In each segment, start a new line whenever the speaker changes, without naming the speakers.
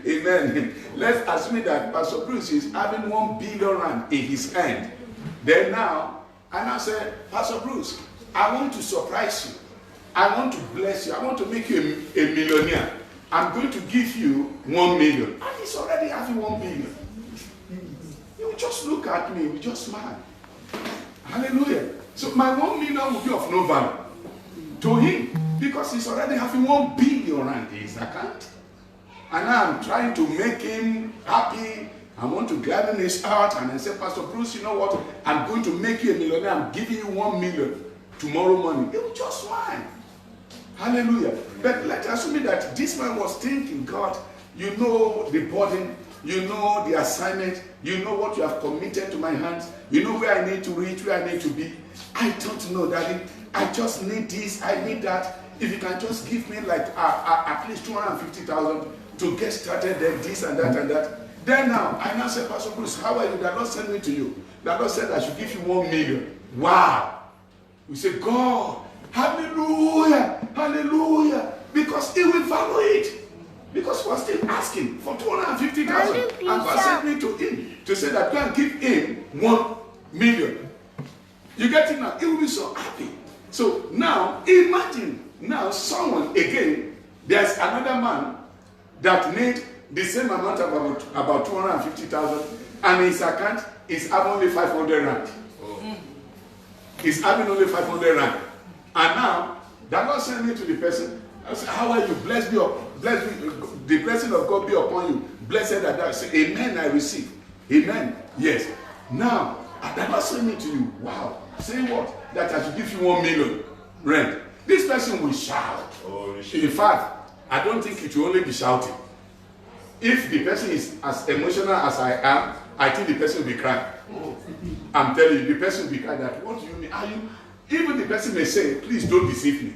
Amen. Let's assume that Pastor Bruce is having 1 billion rand in his hand. Then now, and I said, Pastor Bruce, I want to surprise you. I want to bless you. I want to make you a millionaire. I'm going to give you 1 million. And he's already having 1 billion. You will just look at me, you will just smile. Hallelujah. So my 1 million will be of no value to him because he's already having 1 billion rand in his account. And I'm trying to make him happy. I want to gladden his heart. And I said, Pastor Bruce, you know what? I'm going to make you a millionaire. I'm giving you 1 million tomorrow morning. He will just smile. Hallelujah. But let's assume that this man was thinking, God, you know the burden, you know the assignment, you know what you have committed to my hands, you know where I need to reach, where I need to be. I don't know, Daddy. I just need this, I need that. If you can just give me like at least 250,000 to get started, then this and that and that. Then now, I now say, Pastor Bruce, how are you? The Lord sent me to you. The Lord said I should give you 1 million. Wow. We say, God, hallelujah, hallelujah. Because he will value it. Because we're still asking for 250,000. And God sent me to him to say that go and give him 1 million. You get it now? He will be so happy. So now, imagine now someone, again, there's another man that made the same amount of about 250,000 and his account is having only 500 rand. He's having only 500 rand. And now, that God sent me to the person. I said, how are you? Blessed be, the blessing of God be upon you. Blessed are thou. I say, amen, I receive. Amen. Yes. Now, that God sent me to you. Wow. Say what? That I should give you 1 million rent. This person will shout. In fact, I don't think it will only be shouting. If the person is as emotional as I am, I think the person will be crying. I'm telling you, the person will be crying that, what do you mean? Are you? Even the person may say, please don't deceive me.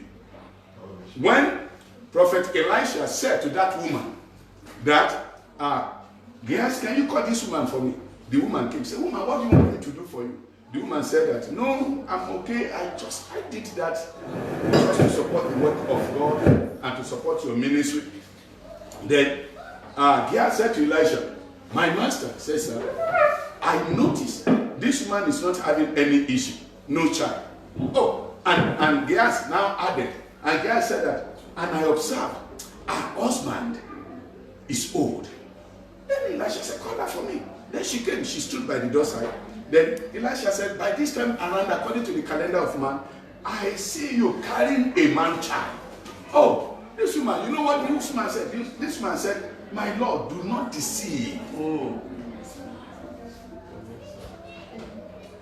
When Prophet Elisha said to that woman that, yes, can you call this woman for me? The woman came and said, woman, what do you want me to do for you? The woman said that, no, I'm okay. I did that just to support the work of God and to support your ministry. Then Gehazi said to Elisha, my master says, sir, I noticed this woman is not having any issue, no child. Oh, and Gehazi now added, and Gehazi said that, and I observed, her husband is old. Then Elisha said, call her for me. Then she came, she stood by the doorside. Then Elisha said, by this time around, according to the calendar of man, I see you carrying a man child. Oh, this woman, you know what this woman said? This woman said, my Lord, do not deceive. Oh.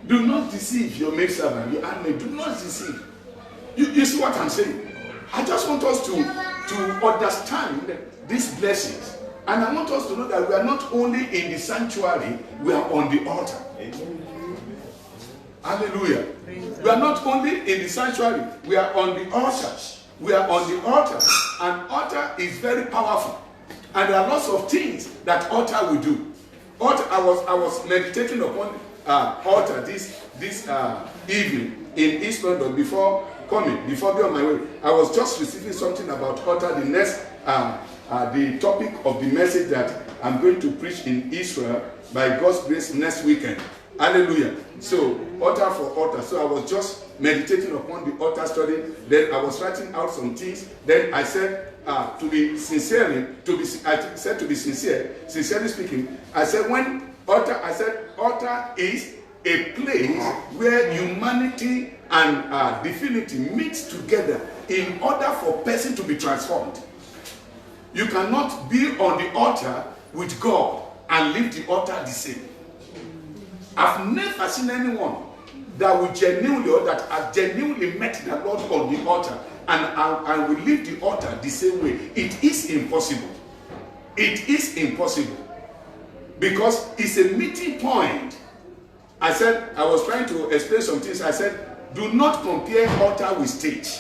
Do not deceive your maidservant, your handmaid. Do not deceive. You see what I'm saying? I just want us to understand these blessings. And I want us to know that we are not only in the sanctuary, we are on the altar. Hallelujah. We are not only in the sanctuary, we are on the altar. We are on the altar. And altar is very powerful. And there are lots of things that altar will do. Altar, I was meditating upon altar this evening in East London before being on my way. I was just receiving something about altar. The next the topic of the message that I'm going to preach in Israel by God's grace next weekend. Hallelujah. So, altar for altar. So I was just meditating upon the altar study. Then I was writing out some things. Then I said, to be sincere, sincerely speaking, I said, altar is a place where humanity and divinity meet together in order for a person to be transformed. You cannot be on the altar with God and leave the altar the same. I've never seen anyone that will genuinely or that has genuinely met the Lord on the altar and will leave the altar the same way. It is impossible. It is impossible. Because it's a meeting point. I was trying to explain some things. I said, do not compare altar with stage.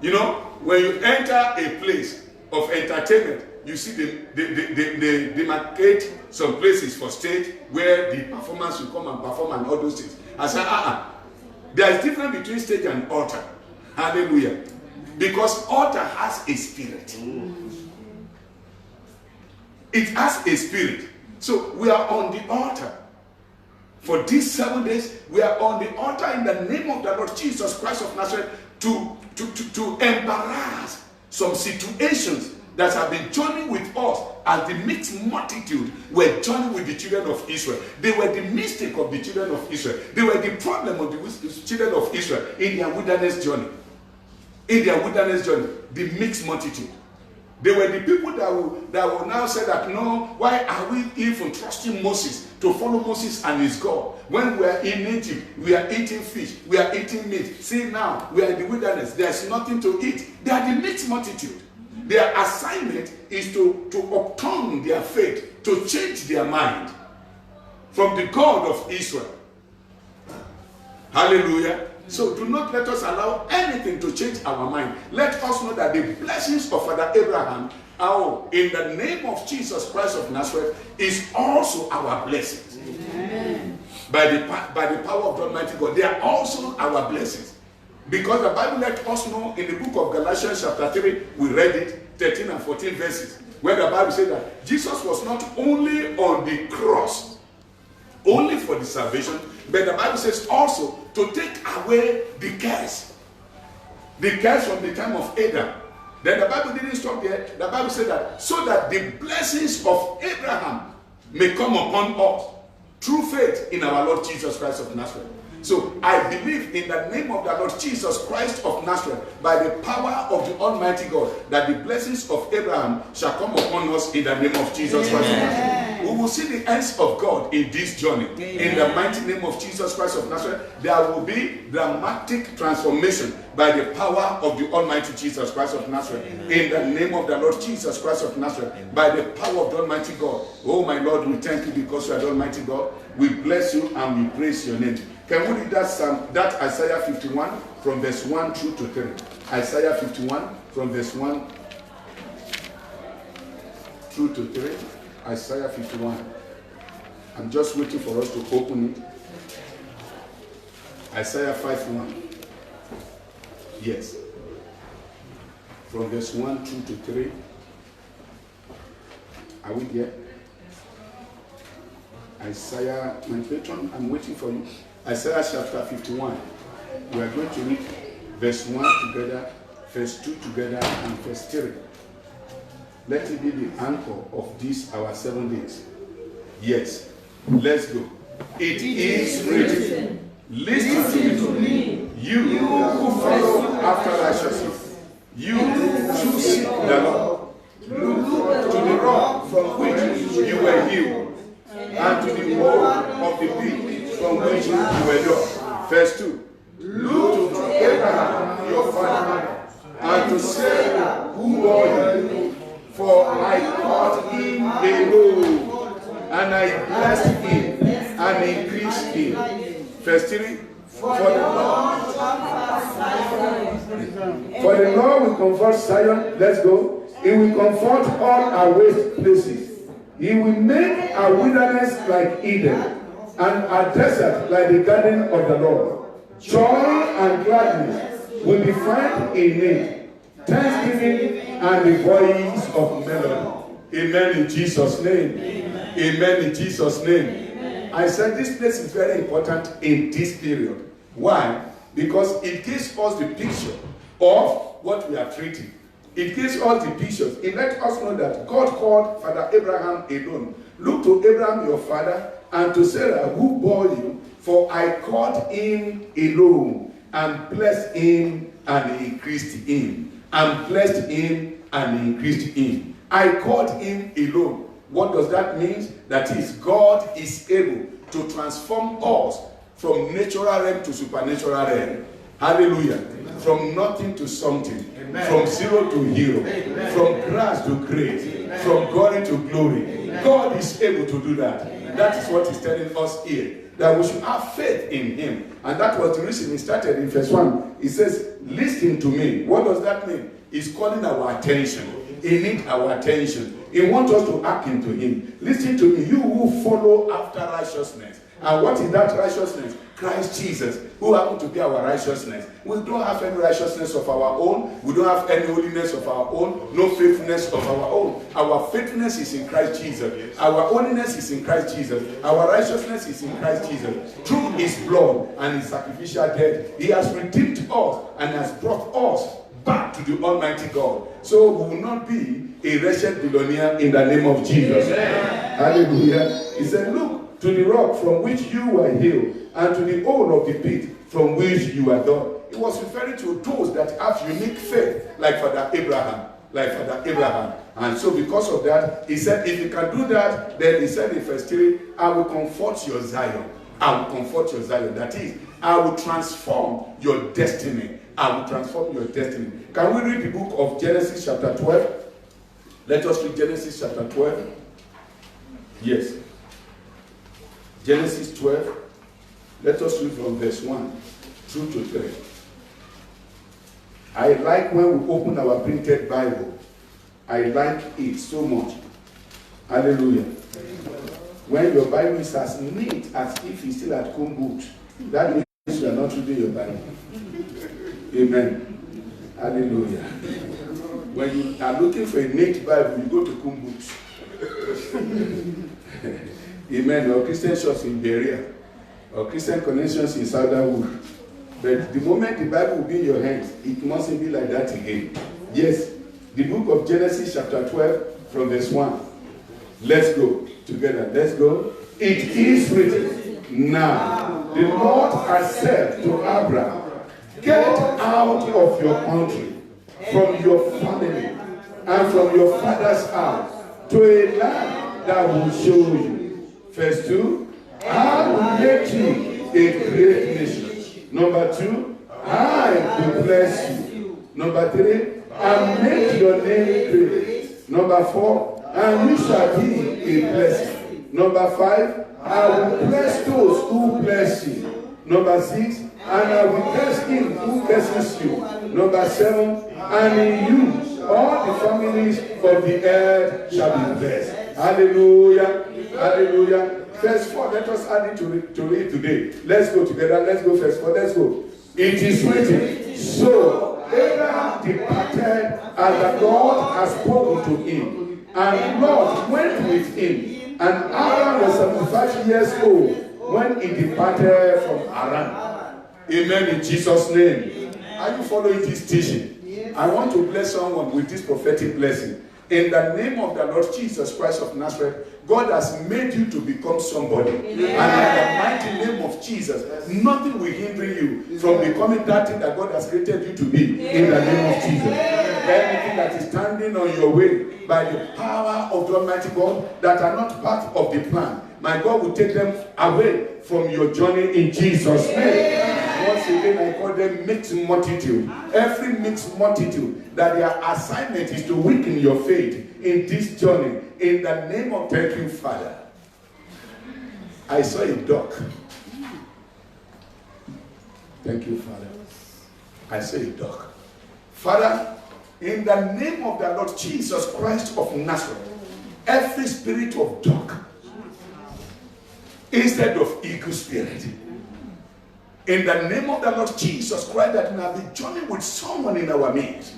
You know, when you enter a place of entertainment, you see they demarcate some places for stage where the performance will come and perform and all those things. I said, there is difference between stage and altar. Hallelujah. Because altar has a spirit. It has a spirit. So we are on the altar. For these 7 days, we are on the altar in the name of the Lord Jesus Christ of Nazareth to embarrass some situations that have been journeying with us as the mixed multitude were journeying with the children of Israel. They were the mistake of the children of Israel. They were the problem of the children of Israel in their wilderness journey. In their wilderness journey, the mixed multitude. They were the people that will now say that, no, why are we even trusting Moses to follow Moses and his God? When we are in Egypt, we are eating fish, we are eating meat. See now, we are in the wilderness, there's nothing to eat. They are the mixed multitude. Their assignment is to upturn their faith, to change their mind from the God of Israel. Hallelujah. So do not let us allow anything to change our mind. Let us know that the blessings of Father Abraham, in the name of Jesus Christ of Nazareth, is also our blessings. Amen. By the power of the Almighty God, they are also our blessings. Because the Bible let us know in the book of Galatians chapter 3, we read it, 13 and 14 verses, where the Bible says that Jesus was not only on the cross, only for the salvation, but the Bible says also to take away the curse from the time of Adam. Then the Bible didn't stop there. The Bible said that so that the blessings of Abraham may come upon us through faith in our Lord Jesus Christ of Nazareth. So I believe in the name of the Lord Jesus Christ of Nazareth, by the power of the Almighty God, that the blessings of Abraham shall come upon us in the name of Jesus Christ of Nazareth. We will see the hands of God in this journey. In the mighty name of Jesus Christ of Nazareth, there will be dramatic transformation by the power of the Almighty Jesus Christ of Nazareth. In the name of the Lord Jesus Christ of Nazareth, by the power of the Almighty God. Oh my Lord, we thank you because you are the Almighty God. We bless you and we praise your name. Can we read that Isaiah 51 from verse 1 through to 3? Isaiah 51 from verse 1 through to 3. Isaiah 51. I'm just waiting for us to open it. Isaiah 51. Yes. From verse 1 through to 3. Are we there? Isaiah, my patron, I'm waiting for you. Isaiah chapter 51. We are going to read verse 1 together, verse 2 together, and verse 3. Let it be the anchor of this our 7 days. Yes, let's go. It is written. Listen to me, you who follow after righteousness, you who seek the Lord. Look to the rock from which you were healed, and to the hole of the pit from which you were dug. Verse 2. Look to Abraham your father, and to Sarah who bore you. For I caught him alone, and I blessed him and increased him. Verse 3. For the Lord will comfort Zion. Let's go. He will comfort all our waste places. He will make our wilderness like Eden, and our desert like the garden of the Lord. Joy and gladness will be found in it. Thanksgiving and the voice of melody. Amen in Jesus' name. Amen, Amen in Jesus' name. Amen. I said this place is very important in this period. Why? Because it gives us the picture of what we are treating. It gives us the pictures. It lets us know that God called Father Abraham alone. Look to Abraham your father and to Sarah who bore you, for I called him alone and blessed him and increased him. And blessed him and increased him. I called him alone. What does that mean? That is, God is able to transform us from natural realm to supernatural realm. Hallelujah. Amen. From nothing to something. Amen. From zero to hero. Amen. From grass to grace. Amen. From glory to glory. Amen. God is able to do that. Amen. That is what he's telling us here. That we should have faith in him. And that was the reason he started in verse 1. He says, listen to me. What does that mean? He's calling our attention. He needs our attention. He wants us to hearken to him. Listen to me, you who follow after righteousness. And what is that righteousness? Christ Jesus, who happened to be our righteousness. We don't have any righteousness of our own. We don't have any holiness of our own. No faithfulness of our own. Our faithfulness is in Christ Jesus. Our holiness is in Christ Jesus. Our righteousness is in Christ Jesus. Through his blood and his sacrificial death, he has redeemed us and has brought us back to the Almighty God. So we will not be a wretched billionaire in the name of Jesus. Amen. Hallelujah. He said, look to the rock from which you were healed, and to the hole of the pit from which you were done. It was referring to those that have unique faith, like Father Abraham. And so because of that, he said, if you can do that, then he said in verse 3, I will comfort your Zion. I will comfort your Zion. That is, I will transform your destiny. I will transform your destiny. Can we read the book of Genesis chapter 12? Let us read Genesis chapter 12. Yes. Genesis 12. Let us read from verse 1 through to 3. I like when we open our printed Bible. I like it so much. Hallelujah. When your Bible is as neat as if it's still at Kumbut, that means you are not reading your Bible. Amen. Hallelujah. When you are looking for a neat Bible, you go to Kumbut. Amen. Or Christian church in Berea, or Christian connections in Southernwood. But the moment the Bible will be in your hands, it mustn't be like that again. Yes, the book of Genesis chapter 12 from verse 1. Let's go together. Let's go. It is written, now the Lord has said to Abraham, get out of your country, from your family, and from your father's house, to a land that will show you. Verse 2, I will make you a great nation. Number 2, I will bless you. Number 3, I'll make your name great. Number 4, and you shall be a blessing. Number 5, I will bless those who bless you. Number 6, and I will bless him who blesses you. Number 7, and in you all the families of the earth shall be blessed. Hallelujah. Hallelujah. Verse 4, let us add it to read today. Let's go together. Let's go verse 4. Let's go. It is written, so Abraham departed as the Lord has spoken to him. And Lot went with him. And Aaron was 75 years old when he departed from Haran. Amen in Jesus' name. Are you following this teaching? I want to bless someone with this prophetic blessing. In the name of the Lord Jesus Christ of Nazareth, God has made you to become somebody. Amen. And in the mighty name of Jesus, nothing will hinder you from becoming that thing that God has created you to be. Amen. In the name of Jesus. Anything that is standing on your way by the power of the Almighty God that are not part of the plan, my God will take them away from your journey in Jesus' name. Once again, I call them mixed multitude. Every mixed multitude that their assignment is to weaken your faith in this journey. In the name of, thank you, Father. I saw a duck. Thank you, Father. I saw a duck. Father, in the name of the Lord Jesus Christ of Nazareth, every spirit of duck instead of eagle spirit, in the name of the Lord Jesus Christ, that we have been journeying with someone in our midst,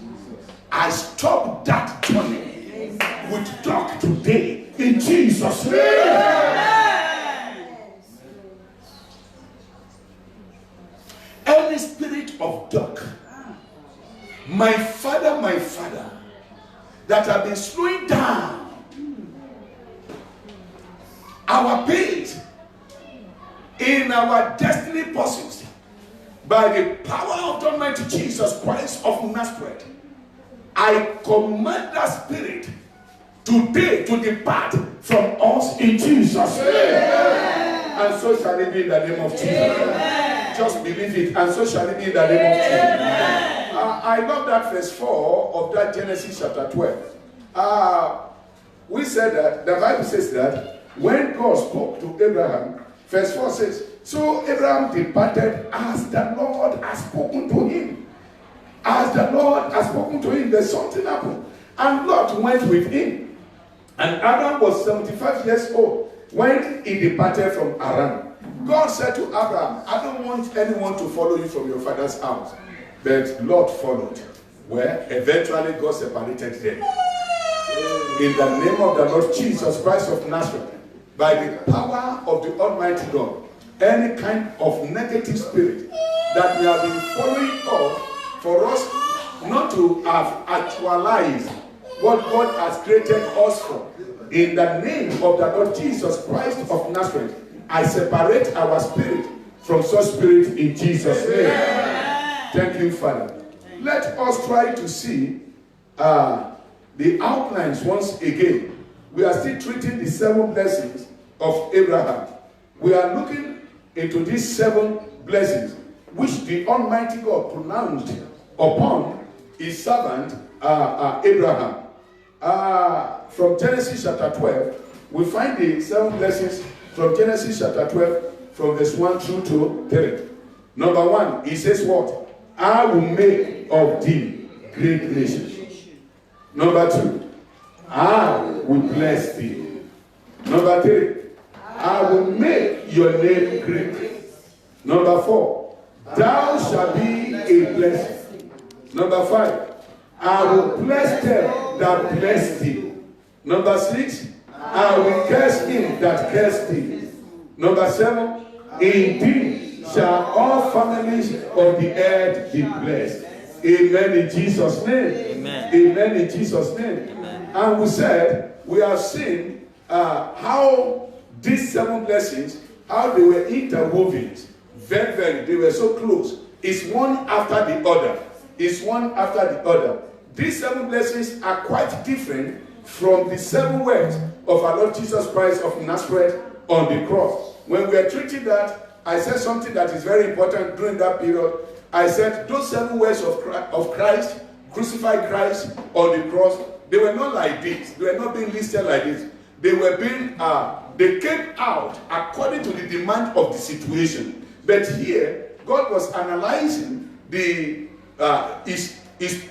I stop that journey with duck today in Jesus' name. Any spirit of duck, my father, that have been slowing down our pace in our destiny pursuits by the power of the Almighty Jesus Christ of Nazareth, I command that spirit today to depart from us in Jesus' name. And so shall it be in the name of Jesus. Amen. Just believe it, and so shall it be in the name of Jesus. I love that verse 4 of that Genesis chapter 12. We said that the Bible says that when God spoke to Abraham, verse 4 says, so Abraham departed as the Lord has spoken to him. As the Lord has spoken to him, there's something happened. And Lot went with him. And Adam was 75 years old when he departed from Haran. God said to Abraham, I don't want anyone to follow you from your father's house. But Lot followed. Well, eventually God separated them. In the name of the Lord Jesus Christ of Nazareth, by the power of the Almighty God, any kind of negative spirit that we have been following us for us not to have actualized what God has created us for, in the name of the Lord Jesus Christ of Nazareth, I separate our spirit from such spirit in Jesus' name. Thank you, Father. Let us try to see the outlines once again. We are still treating the 7 blessings of Abraham. We are looking into these 7 blessings which the Almighty God pronounced upon his servant Abraham. From Genesis chapter 12, we find the 7 blessings from Genesis chapter 12, from verse 1 through to 3. Number 1, he says what? I will make of thee great nations. Number 2, I will bless thee. Number 3, I will make your name great. Number 4, thou shalt be a blessing. Number 5, I will bless them that bless thee. Number 6, I will curse him that curse thee. Number 7, in thee shall all families of the earth be blessed. Amen in Jesus' name. Amen, Amen in Jesus' name. Amen. And we said, we have seen how these 7 blessings, how they were interwoven. Very, they were so close. It's one after the other. It's one after the other. These 7 blessings are quite different from the 7 words of our Lord Jesus Christ of Nazareth on the cross. When we are treating that, I said something that is very important during that period. I said those 7 words of Christ, crucified Christ on the cross, they were not like this. They were not being listed like this. They were being, they came out according to the demand of the situation. But here, God was analyzing his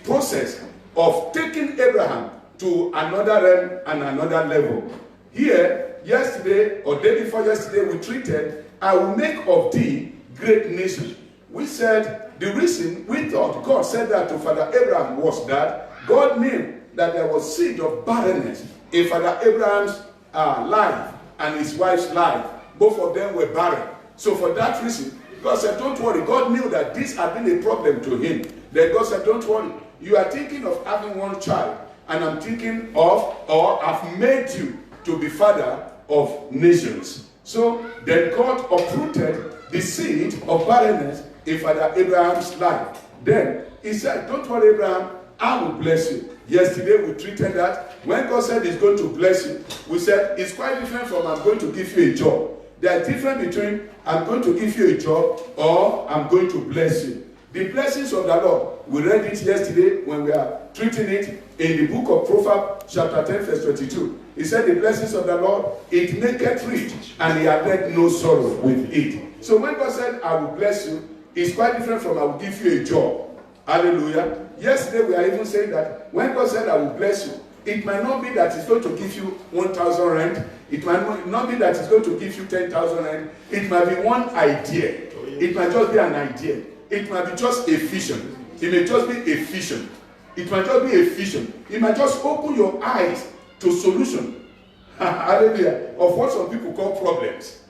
process of taking Abraham to another realm and another level. Here, yesterday or day before yesterday, we treated, I will make of thee great nation. We said the reason we thought God said that to Father Abraham was that God knew that there was seed of barrenness in Father Abraham's life and his wife's life. Both of them were barren. So for that reason, God said, don't worry. God knew that this had been a problem to him. Then God said, don't worry. You are thinking of having one child, and I'm thinking of, or I've made you to be father of nations. So then God uprooted the seed of barrenness in Father Abraham's life. Then he said, don't worry, Abraham, I will bless you. Yesterday we treated that. When God said he's going to bless you, we said it's quite different from I'm going to give you a job. There are difference between I'm going to give you a job or I'm going to bless you. The blessings of the Lord, we read it yesterday when we are treating it in the book of Proverbs chapter 10 verse 22. He said the blessings of the Lord, it maketh rich and he added no sorrow with it. So when God said I will bless you, it's quite different from I will give you a job. Hallelujah. Yesterday we are even saying that when God said I will bless you, it might not be that it's going to give you 1,000 rand. It might not be that it's going to give you 10,000 rand. It might be one idea. It might just be an idea. It might be just a vision. It may just be a vision. It might just be a vision. It might just open your eyes to solution. Hallelujah. Of what some people call problems.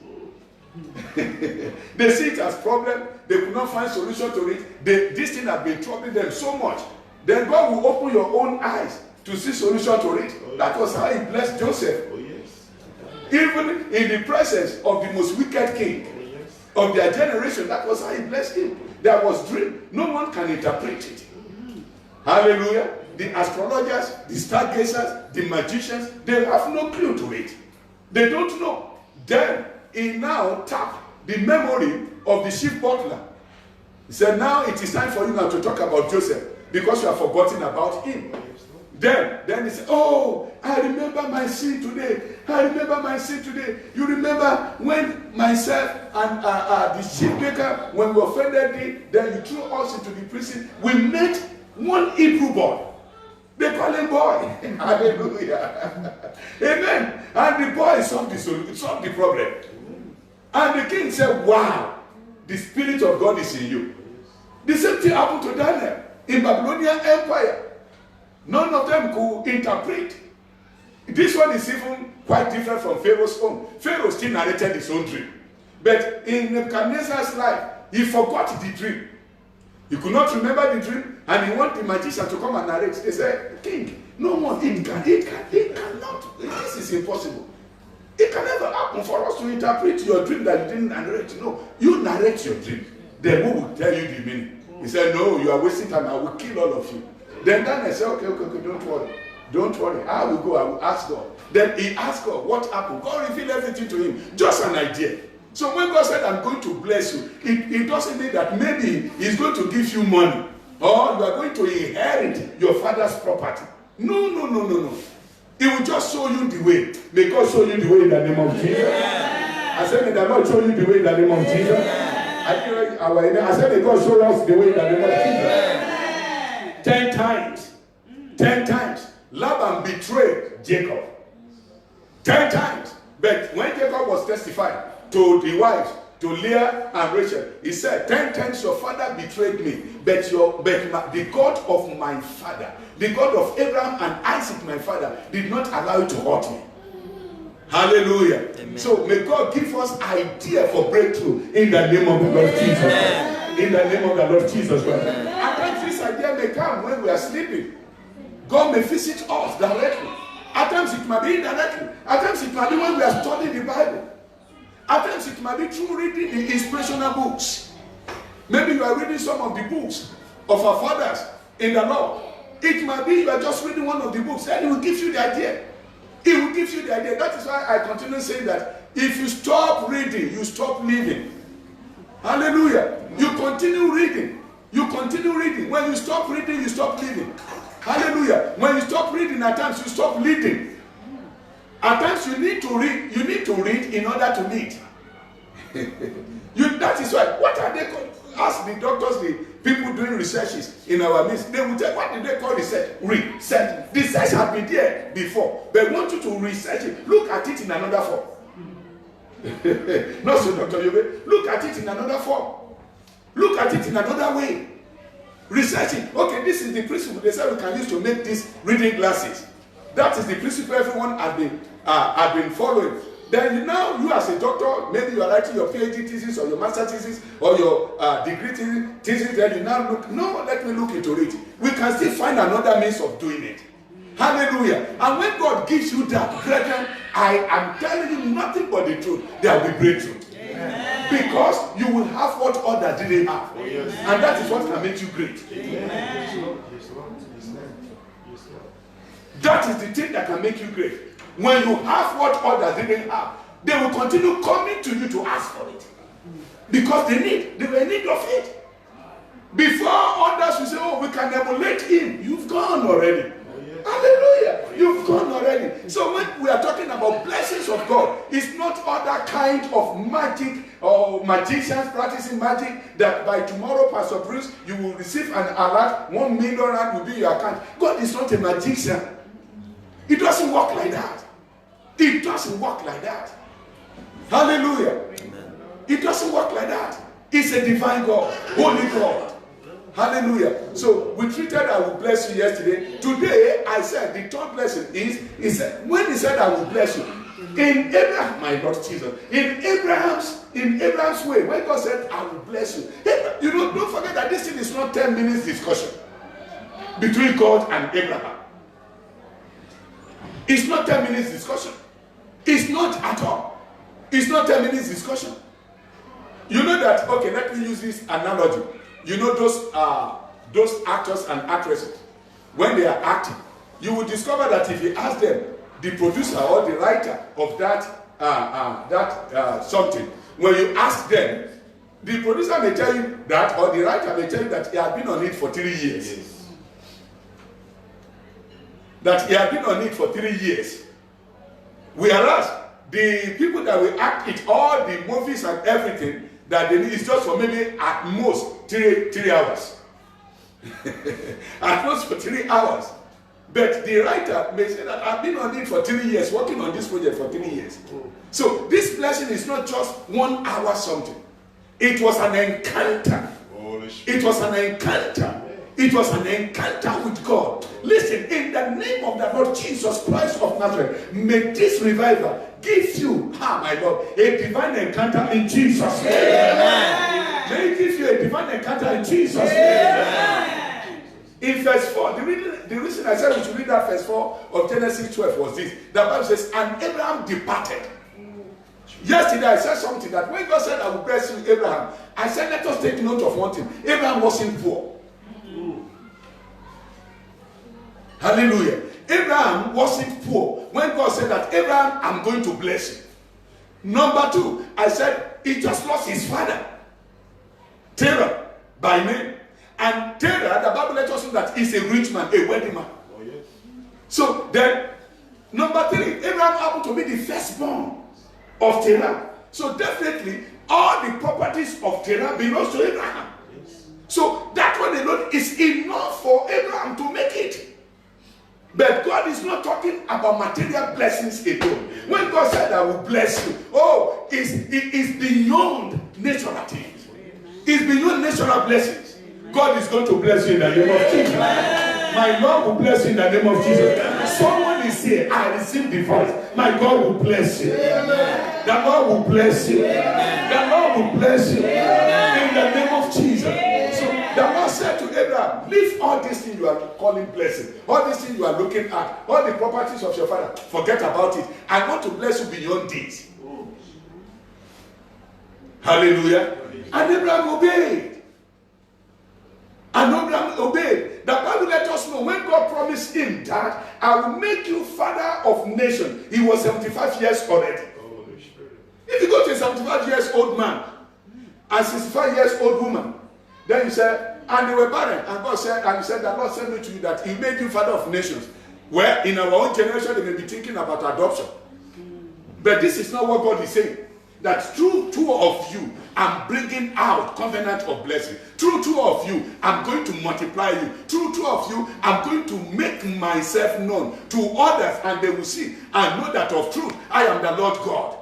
They see it as problem. They could not find solution to it. This thing has been troubling them so much. Then God will open your own eyes to see solution to it. That was how he blessed Joseph. Even in the presence of the most wicked king of their generation, that was how he blessed him. There was dream. No one can interpret it. Hallelujah. The astrologers, the stargazers, the magicians, they have no clue to it. They don't know. Then he now tapped the memory of the chief butler. He said, now it is time for you now to talk about Joseph because you have forgotten about him. Then he said, oh, I remember my sin today. I remember my sin today. You remember when myself and the chief baker, when we offended thee, then you threw us into the prison. We met one Hebrew boy. They call him boy. Hallelujah. Amen. And the boy solved the problem. And the king said, wow, the Spirit of God is in you. The same thing happened to Daniel in Babylonian Empire. None of them could interpret. This one is even quite different from Pharaoh's own. Pharaoh still narrated his own dream. But in Nebuchadnezzar's life, he forgot the dream. He could not remember the dream, and he wanted the magician to come and narrate. They said, King, no one thing can, he cannot. This is impossible. It can never happen for us to interpret your dream that you didn't narrate. No, you narrate your dream. Then who will tell you the meaning? He said, no, you are wasting time. I will kill all of you. Then Daniel said, okay, don't worry. Don't worry. I will go. I will ask God. Then he asked God, what happened? God revealed everything to him. Just an idea. So when God said, I'm going to bless you, it doesn't mean that maybe he's going to give you money or you are going to inherit your father's property. No. He will just show you the way. May God show you the way in the name of Jesus. I said, may the Lord show you the way in the name of Jesus. I said, may God show us the way in the name of Jesus. 10 times. 10 times. Laban betrayed Jacob. 10 times. But when Jacob was testifying to the wives, to Leah and Rachel, he said, 10 times your father betrayed me, but the God of my father, the God of Abraham and Isaac, my father, did not allow you to hurt me. Hallelujah. Amen. So may God give us idea for breakthrough in the name of the Lord Jesus Christ. In the name of the Lord Jesus Christ. At times this idea may come when we are sleeping. God may visit us directly. At times it might be indirectly. At times it might be when we are studying the Bible. At times it might be through reading the inspirational books. Maybe you are reading some of the books of our fathers in the Lord. It might be you are just reading one of the books and it will give you the idea. It will give you the idea. That is why I continue saying that if you stop reading, you stop living. Hallelujah. You continue reading. You continue reading. When you stop reading, you stop living. Hallelujah. When you stop reading, at times you stop leading. At times you need to read. You need to read in order to lead. That is why. What are they called? Ask the doctors, the people doing researches in our midst. They will tell what did they call research? Research. Research has been there before. They want you to research it. Look at it in another form. Not so, Dr. Yobe. Look at it in another form. Look at it in another way. Researching. Okay, this is the principle they said we can use to make these reading glasses. That is the principle everyone has been following. Then now you as a doctor, maybe you are writing your PhD thesis or your master thesis or your degree thesis, then you now look, no, let me look into it. We can still find another means of doing it. Hallelujah. And when God gives you that, brethren, I am telling you nothing but the truth. There will be breakthrough. Amen. Because you will have what others didn't have. Oh, yes. And that is what can make you great. Amen. That is the thing that can make you great. When you have what others didn't have, they will continue coming to you to ask for it. Because they were in need of it. Before others will say, oh, we can emulate him. You've gone already. Hallelujah. You've gone already. So when we are talking about blessings of God, it's not other kind of magic or magicians practicing magic that by tomorrow, Pastor Bruce, you will receive an alert, 1 million rand will be your account. God is not a magician. It doesn't work like that. It doesn't work like that. Hallelujah. Amen. It doesn't work like that. It's a divine God, holy God. Hallelujah. So we treated I will bless you yesterday. Today I said the third blessing is when he said I will bless you. In Abraham, my Lord Jesus, in Abraham's way, when God said I will bless you. You know, don't forget that this thing is not 10 minutes discussion between God and Abraham. It's not 10 minutes discussion. It's not at all. It's not 10 minutes discussion. You know that, okay, let me use this analogy. You know those actors and actresses, when they are acting, you will discover that if you ask them, the producer or the writer of that something, when you ask them, the producer may tell you that, or the writer may tell you that he has been on it for 3 years. Yes. That he has been on it for 3 years. Whereas the people that will act it, all the movies and everything that they need is just for maybe at most 3 hours. At most for 3 hours. But the writer may say that I've been on it for 3 years, working on this project for 3 years. So this blessing is not just 1 hour something. It was an encounter. It was an encounter. It was an encounter with God. Listen, in the name of the Lord Jesus Christ of Nazareth, may this revival give you, my Lord, a divine encounter in Jesus' name. Amen. May it give you a divine encounter in Jesus' name. In verse 4, the reason I said we should read that verse 4 of Genesis 12 was this. The Bible says, and Abraham departed. Yesterday I said something that when God said I will bless you, Abraham, I said let us take note of one thing. Abraham wasn't poor. Hallelujah. Abraham wasn't poor. When God said that, Abraham, I'm going to bless you. Number 2, I said he just lost his father, Terah, by name. And Terah, the Bible lets us know that he's a rich man, a wealthy man. Oh, yes. So then, number 3, Abraham happened to be the firstborn of Terah. So definitely, all the properties of Terah belongs to Abraham. Yes. So that one alone is enough for Abraham to make it. But God is not talking about material blessings alone. When God said, I will bless you, it's beyond natural things. It's beyond natural blessings. God is going to bless you in the name of Jesus. My Lord will bless you in the name of Jesus. Someone is here. I receive the voice. My God will bless you. The Lord will bless you. The Lord will bless you in the name of Jesus. So the Lord said to Abraham, leave all these things you are calling blessing, all these things you are looking at, all the properties of your father, forget about it. I want to bless you beyond this. Hallelujah. And Abraham obeyed. And Abraham obeyed. The Bible let us know when God promised him that I will make you father of nations. He was 75 years already. If you go to a 75 years old man and 65 years old woman, then you say, and they were barren, and God said, and he said, the Lord sent me to you that he made you father of nations. Well, in our own generation, they may be thinking about adoption. But this is not what God is saying. That through 2 of you, I'm bringing out covenant of blessing. Through 2 of you, I'm going to multiply you. Through 2 of you, I'm going to make myself known to others, and they will see and know that of truth, I am the Lord God.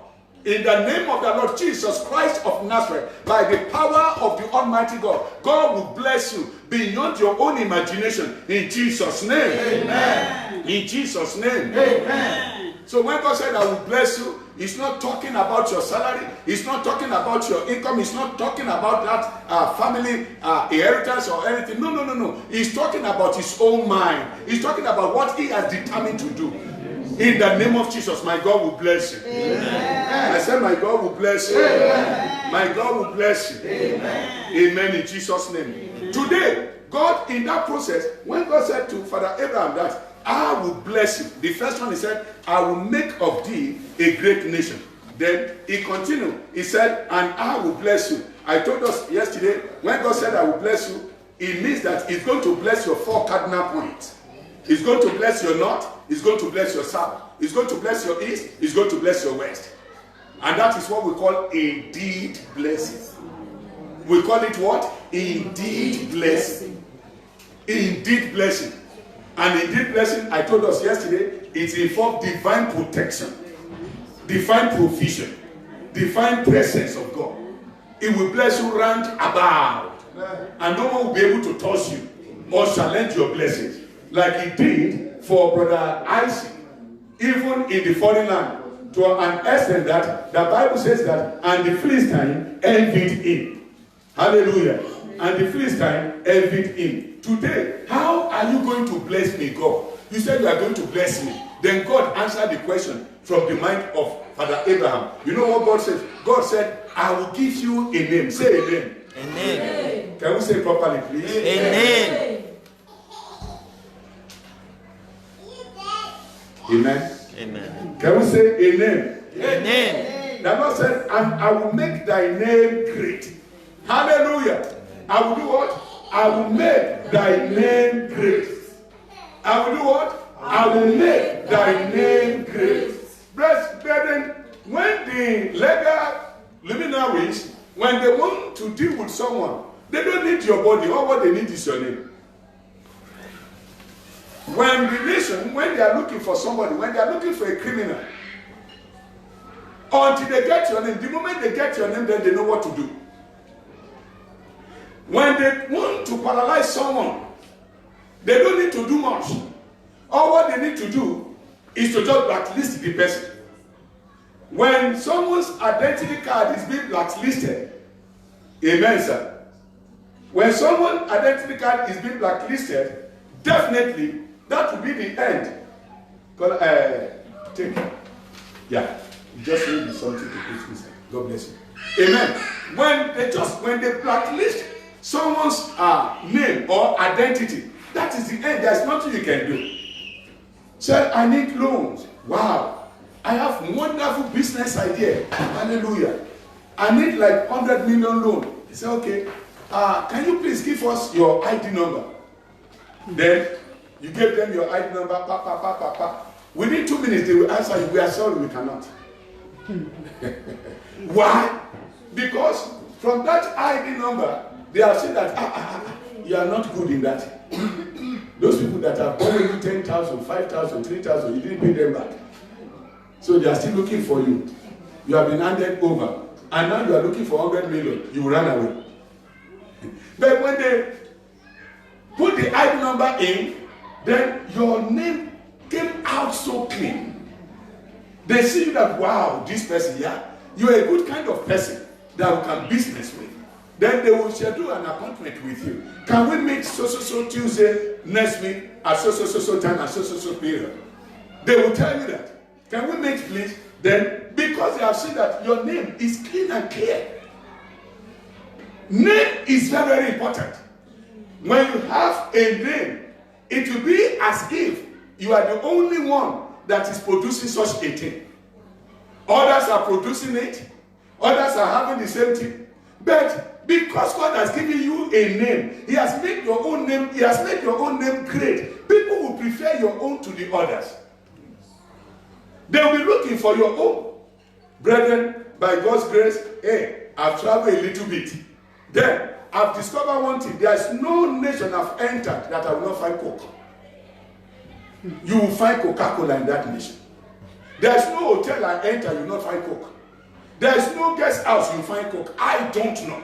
In the name of the Lord Jesus Christ of Nazareth, by the power of the Almighty God, God will bless you beyond your own imagination. In Jesus' name. Amen. In Jesus' name. Amen. So when God said, I will bless you, He's not talking about your salary. He's not talking about your income. He's not talking about that family inheritance or anything. No. He's talking about his own mind. He's talking about what he has determined to do. In the name of Jesus, my God will bless you. Amen. I said, my God will bless you. Amen. My God will bless you. Amen. Amen in Jesus' name. Amen. Today, God, in that process, when God said to Father Abraham that I will bless you, the first one he said, I will make of thee a great nation. Then he continued. He said, and I will bless you. I told us yesterday, when God said I will bless you, it means that he's going to bless your 4 cardinal points. He's going to bless your north. He's going to bless your south. He's going to bless your east. He's going to bless your west. And that is what we call a deed blessing. We call it what? Indeed blessing. Indeed blessing. And indeed blessing, I told us yesterday, it involves divine protection, divine provision, divine presence of God. It will bless you round about. And no one will be able to touch you or challenge your blessings. Like he did for Brother Isaac, even in the foreign land, to an extent that the Bible says that, and the Philistine envied him. Hallelujah. And the Philistine envied him. Today, how are you going to bless me, God? You said you are going to bless me. Then God answered the question from the mind of Father Abraham. You know what God says? God said, I will give you a name. Say a name. A name. Can we say it properly, please? A name. Amen. Amen. Can we say a name? A name. The Lord said, and I will make thy name great. Hallelujah. I will do what? I will make thy name great. I will do what? I will make thy name great. Blessed brethren, when the legal luminaries, when they want to deal with someone, they don't need your body. All what they need is your name. When the nation, when they are looking for somebody, when they are looking for a criminal, until they get your name, the moment they get your name, then they know what to do. When they want to paralyze someone, they don't need to do much. All what they need to do is to just blacklist the person. When someone's identity card is being blacklisted, amen, sir. When someone's identity card is being blacklisted, definitely that will be the end. Take it. Yeah. You just need something to put inside. God bless you. Amen. When they blacklist someone's name or identity, that is the end. There's nothing you can do. Say, I need loans. Wow. I have wonderful business idea. Hallelujah. I need like 100 million loan. He said, okay. Can you please give us your ID number? Then you give them your ID number. Within 2 minutes, they will answer you. We are sorry, we cannot. Why? Because from that ID number, they have said that you are not good in that. Those people that have borrowed you 10,000, 5,000, 3,000, you didn't pay them back. So they are still looking for you. You have been handed over. And now you are looking for 100 million. You run away. But when they put the ID number in, then your name came out so clean. They see that, wow, this person, yeah, you're a good kind of person that we can business with. Then they will schedule an appointment with you. Can we meet so Tuesday next week at so time at so period? They will tell you that. Can we meet, please? Then, because they have seen that your name is clean and clear. Name is very, very important. When you have a name, it will be as if you are the only one that is producing such a thing. Others are producing it. Others are having the same thing. But because God has given you a name, He has made your own name, He has made your own name great. People will prefer your own to the others. They will be looking for your own. Brethren, by God's grace, hey, I've traveled a little bit. Then, I've discovered one thing. There is no nation I've entered that I will not find Coke. You will find Coca-Cola in that nation. There is no hotel I enter, you will not find Coke. There is no guest house, you will find Coke. I don't know.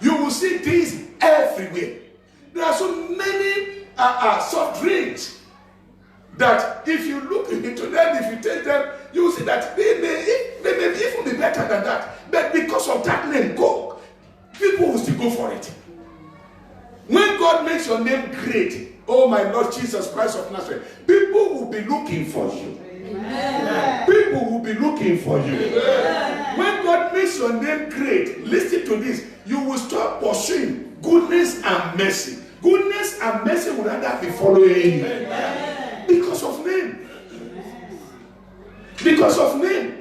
You will see these everywhere. There are so many soft drinks that if you look into them, if you take them, you will see that they may even be better than that. But because of that name, Coke, people will still go for it. When God makes your name great, oh my Lord Jesus Christ of Nazareth, people will be looking for you. Amen. People will be looking for you. Amen. When God makes your name great, listen to this, you will start pursuing goodness and mercy. Goodness and mercy will rather be following you. Amen. Because of name. Because of name.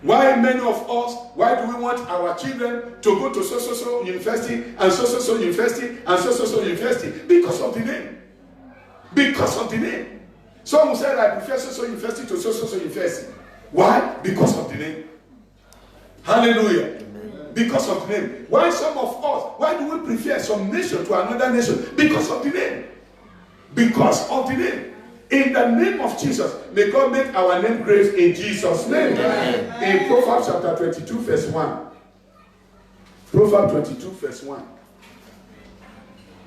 Why many of us, why do we want our children to go to so university and so university and so university? Because of the name. Because of the name. Some will say, I prefer so university to so university. Why? Because of the name. Hallelujah. Amen. Because of the name. Why some of us, why do we prefer some nation to another nation? Because of the name. Because of the name. In the name of Jesus, may God make our name great in Jesus' name. Amen. In Proverbs chapter 22, verse 1. Proverbs 22, verse 1.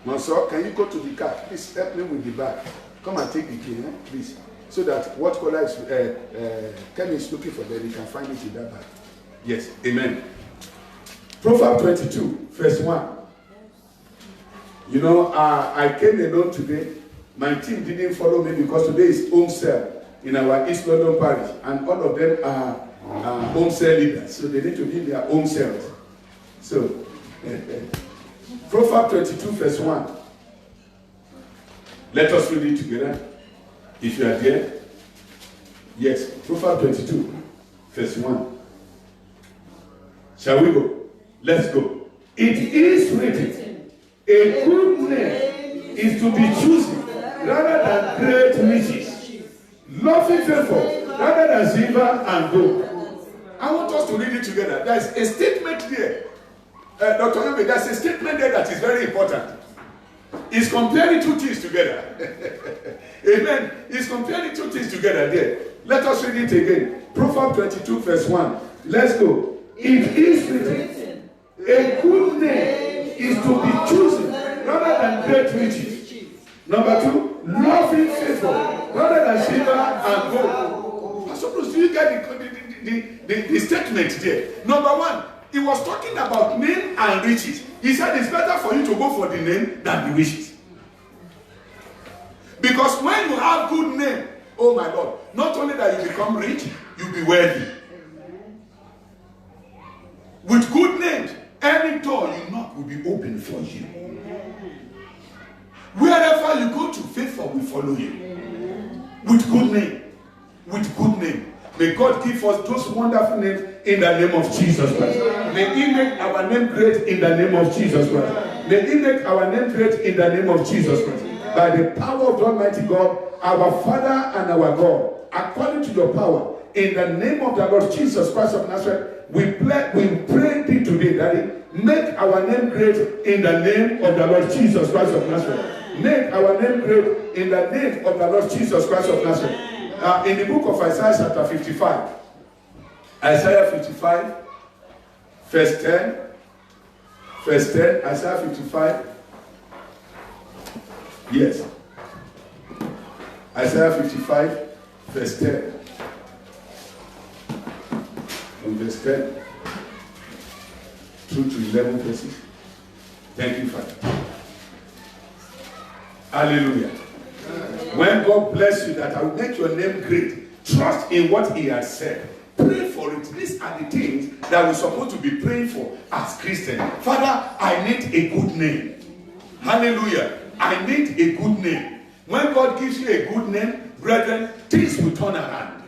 Mansour, can you go to the car? Please help me with the bag. Come and take the key, please. So that what color is Ken is looking for, then he can find it in that bag. Yes, amen. Proverbs 22, verse 1. You know, I came alone today. My team didn't follow me because today is home cell in our East London parish, and all of them are home cell leaders, so they need to be in their home cells. So, Proverbs 22, verse 1. Let us read it together. If you are there, yes, Proverbs 22, verse 1. Shall we go? Let's go. It is written, a good name is to be chosen rather than great riches, loving favor rather than silver and gold. I want us to read it together. There is a statement there. Dr. Yobe, there's a statement there that is very important. He's comparing two things together. Amen. He's comparing two things together there. Let us read it again. Proverbs 22 verse 1. Let's go. It is written, a good name is to be chosen rather than great riches. Number 2, loving favor rather than silver and gold. Pastor Bruce, do you get the statement there? Number 1, he was talking about name and riches. He said it's better for you to go for the name than the riches. Because when you have good name, oh my Lord, not only that you become rich, you'll be wealthy. With good names, any door you knock will be open for you. Wherever you go to, favor will follow you. With good name. With good name. May God give us those wonderful names in the name of Jesus Christ. May He make our name great in the name of Jesus Christ. May He make our name great in the name of Jesus Christ. By the power of the Almighty God, our Father and our God, according to your power, in the name of the Lord Jesus Christ of Nazareth, we pray thee today, Daddy, make our name great in the name of the Lord Jesus Christ of Nazareth. Make our name great in the name of the Lord Jesus Christ of Nazareth. In the book of Isaiah chapter 55, Isaiah 55, verse 10, Isaiah 55, yes, Isaiah 55, verse 10, from verse 10 through to 11 verses. Thank you, Father. Hallelujah. When God bless you that I will make your name great, trust in what He has said. Pray for it. These are the things that we're supposed to be praying for as Christians. Father, I need a good name. Hallelujah. I need a good name. When God gives you a good name, brethren, things will turn around.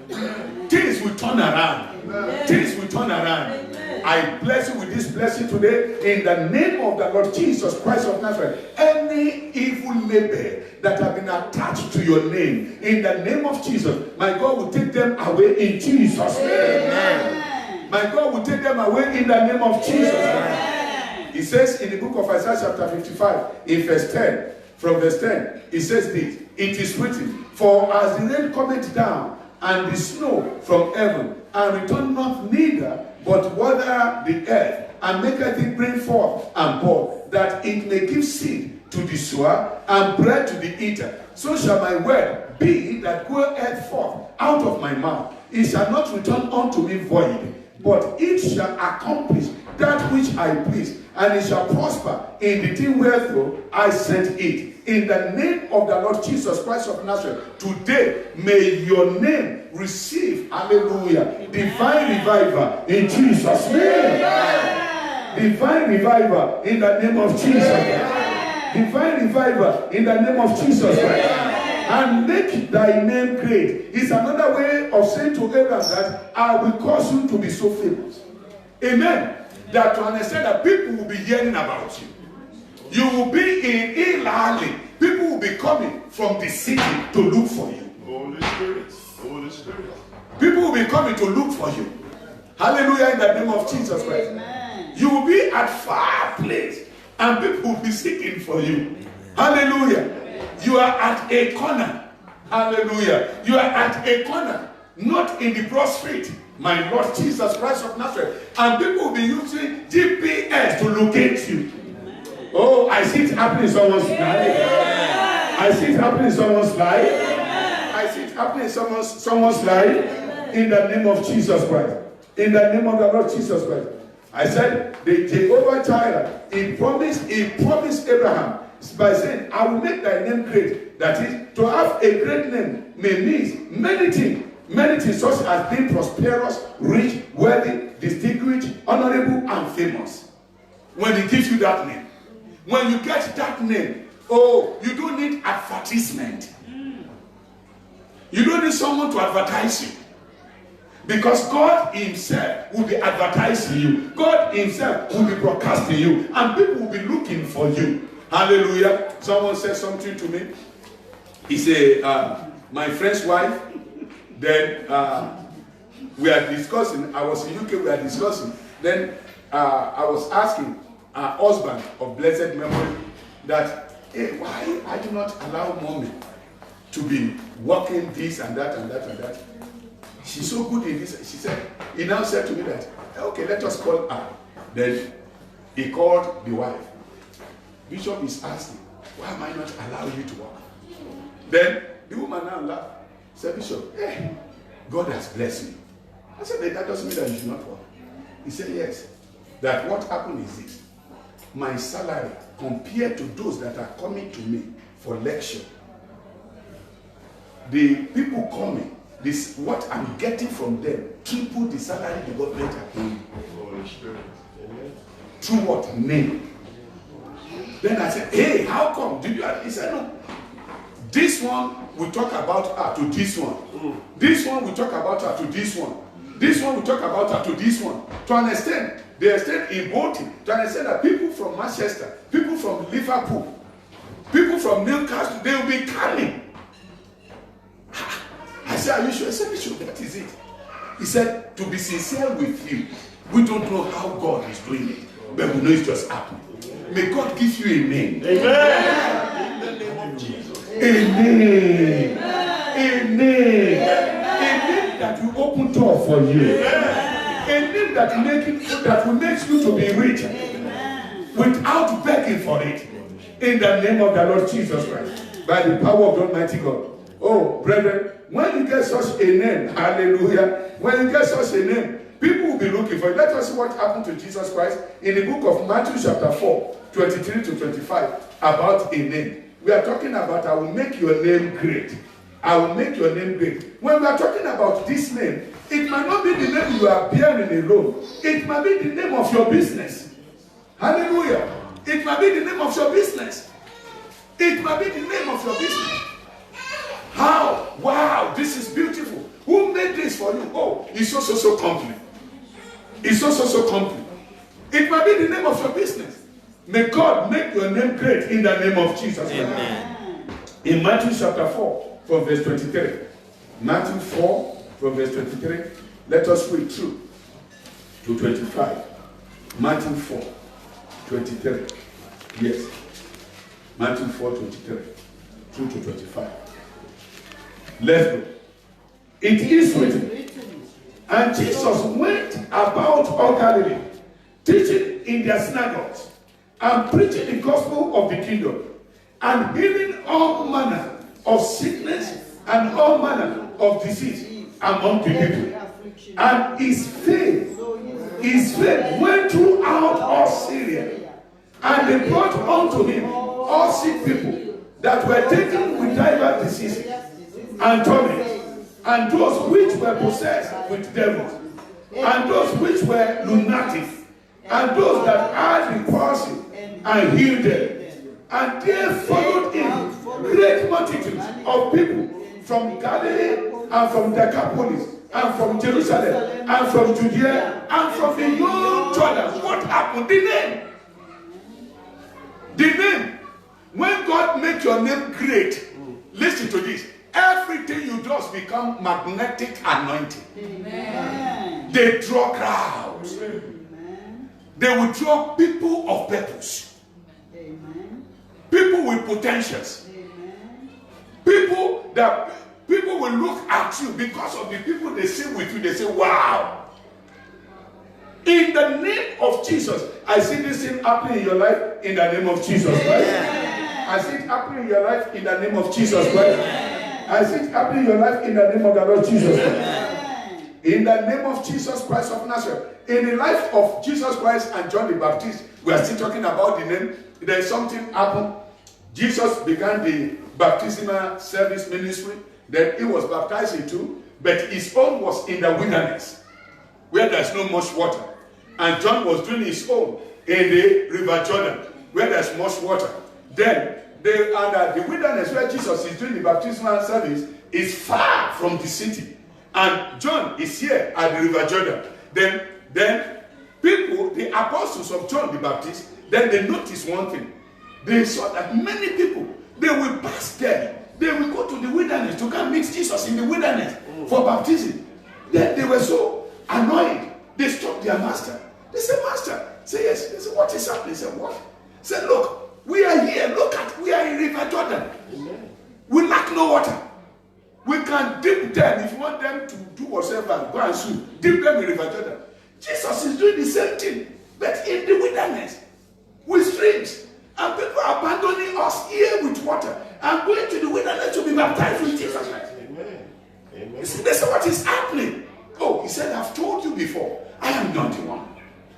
Things will turn around. Things will turn around. I bless you with this blessing today in the name of the Lord Jesus Christ of Nazareth. Any evil label that have been attached to your name, in the name of Jesus, my God will take them away in Jesus' name. Amen. My God will take them away in the name of Jesus. Amen. He says in the book of Isaiah chapter 55, in verse 10, from verse 10, he says this, it is written, for as the rain cometh down, and the snow from heaven, and return not neither, but water the earth, and maketh it bring forth and bud, that it may give seed to the sower, and bread to the eater. So shall my word be that goeth forth out of my mouth. It shall not return unto me void, but it shall accomplish that which I please, and it shall prosper in the thing wherefore I sent it. In the name of the Lord Jesus Christ of Nazareth, today may your name receive, hallelujah, divine revival in Jesus' name. Divine revival in the name of Jesus. Divine revival in the name of Jesus Christ. And make thy name great. It's another way of saying to Abraham that I will cause you to be so famous. Amen. That to understand that people will be hearing about you. You will be in Ilali. People will be coming from the city to look for you.
Holy Spirit. Holy Spirit.
People will be coming to look for you. Hallelujah in the name of Jesus Christ. Amen. You will be at far place and people will be seeking for you. Hallelujah. Amen. You are at a corner. Hallelujah. You are at a corner. Not in the broad street. My Lord Jesus Christ of Nazareth. And people will be using GPS to locate you. Oh, I see it happening in someone's life. I see it happening in someone's life. I see it happening in someone's life. In the name of Jesus Christ. In the name of the Lord Jesus Christ. I said, the Jehovah Jireh, he promised Abraham by saying, I will make thy name great. That is, to have a great name may mean many things. Many things such as being prosperous, rich, wealthy, distinguished, honorable, and famous. When he gives you that name. When you get that name, oh, you don't need advertisement. You don't need someone to advertise you. Because God himself will be advertising you. God himself will be broadcasting you. And people will be looking for you. Hallelujah. Someone said something to me. He said, my friend's wife, then we are discussing. I was in UK, we are discussing. Then I was asking our husband of blessed memory that hey, why I do not allow mommy to be working this and that and that and that? She's so good in this. She said, he now said to me that, okay, let us call her. Then he called the wife. Bishop is asking, why am I not allowing you to work? Then the woman now laughed. Said, Bishop, hey, God has blessed me. I said, that doesn't mean that you should not work. He said, yes. That what happened is this. My salary compared to those that are coming to me for lecture, the people coming, this what I'm getting from them triple the salary the government are paying. Through what? Name. Then I said, hey, how come? Did you? He said, no. This one we talk about her to this one. This one we talk about her to this one. This one we talk about her to this one. To understand, they extend in voting. To understand that people from Manchester, people from Liverpool, people from Newcastle, they will be coming. I said, are you sure? I said, Bishop, that is it. He said, to be sincere with you, we don't know how God is doing it, but we know it's just happening. May God give you a name.
Amen. In the name of Jesus.
A name. A name. A name that will open door for you. A name that will make you to be rich without begging for it. In the name of the Lord Jesus Christ. By the power of the Almighty God. Oh, brethren, when you get such a name, hallelujah, when you get such a name, people will be looking for it. Let us see what happened to Jesus Christ in the book of Matthew chapter 4, 23 to 25, about a name. We are talking about, I will make your name great. I will make your name great. When we are talking about this name, it might not be the name you are bearing alone. It might be the name of your business. Hallelujah. It might be the name of your business. It might be the name of your business. How? Wow, this is beautiful. Who made this for you? Oh, it's so company. It's so company. It might be the name of your business. May God make your name great in the name of Jesus.
Amen.
In Matthew chapter 4, from verse 23. Matthew 4, from verse 23. Let us read through to 25. Matthew 4, 23. Yes. Matthew 4, 23. Through to 25. Let's go. It is written. And Jesus went about all Galilee, teaching in their synagogues, and preaching the gospel of the kingdom, and healing all manner of sickness and all manner of disease among the people. And his fame went throughout all Syria. And they brought unto him all sick people that were taken with divers diseases and torments, and those which were possessed with devils, and those which were lunatic, and those that had the palsy, and healed them. And there followed him great multitudes of people from Galilee, and from Decapolis, and from Jerusalem, and from Judea, and from the young Jordan. What happened? The name. The name. When God makes your name great, listen to this. Everything you do has become magnetic anointing. Amen. They draw crowds. Amen. They will draw people of purpose. Amen. People with potentials. Amen. People will look at you because of the people they see with you. They say, wow. In the name of Jesus, I see this thing happening in your life in the name of Jesus Christ. I see it happening in your life in the name of Jesus Christ. I see it happening in your life in the name of the Lord Jesus Christ. In the name of Jesus Christ of Nazareth. In the life of Jesus Christ and John the Baptist, we are still talking about the name. There is something happened. Jesus began the baptismal service ministry that he was baptized into, but his own was in the wilderness, where there's no much water. And John was doing his own in the river Jordan, where there's much water. Then the wilderness where Jesus is doing the baptismal service is far from the city. And John is here at the river Jordan. Then people, the apostles of John the Baptist, then they noticed one thing. They saw that many people, they will pass there. They will go to the wilderness to come meet Jesus in the wilderness for baptism. Then they were so annoyed. They stopped their master. They said, Master, say yes. They said, what is happening? They said, what? They said, look, we are here. Look at, we are and swim. Dip them in River Jordan. Jesus is doing the same thing, but in the wilderness, with streams. And people are abandoning us here with water and going to the wilderness to be baptized with Jesus Christ.
Amen. Amen.
You see, that's what is happening. Oh, he said, I've told you before, I am not the one.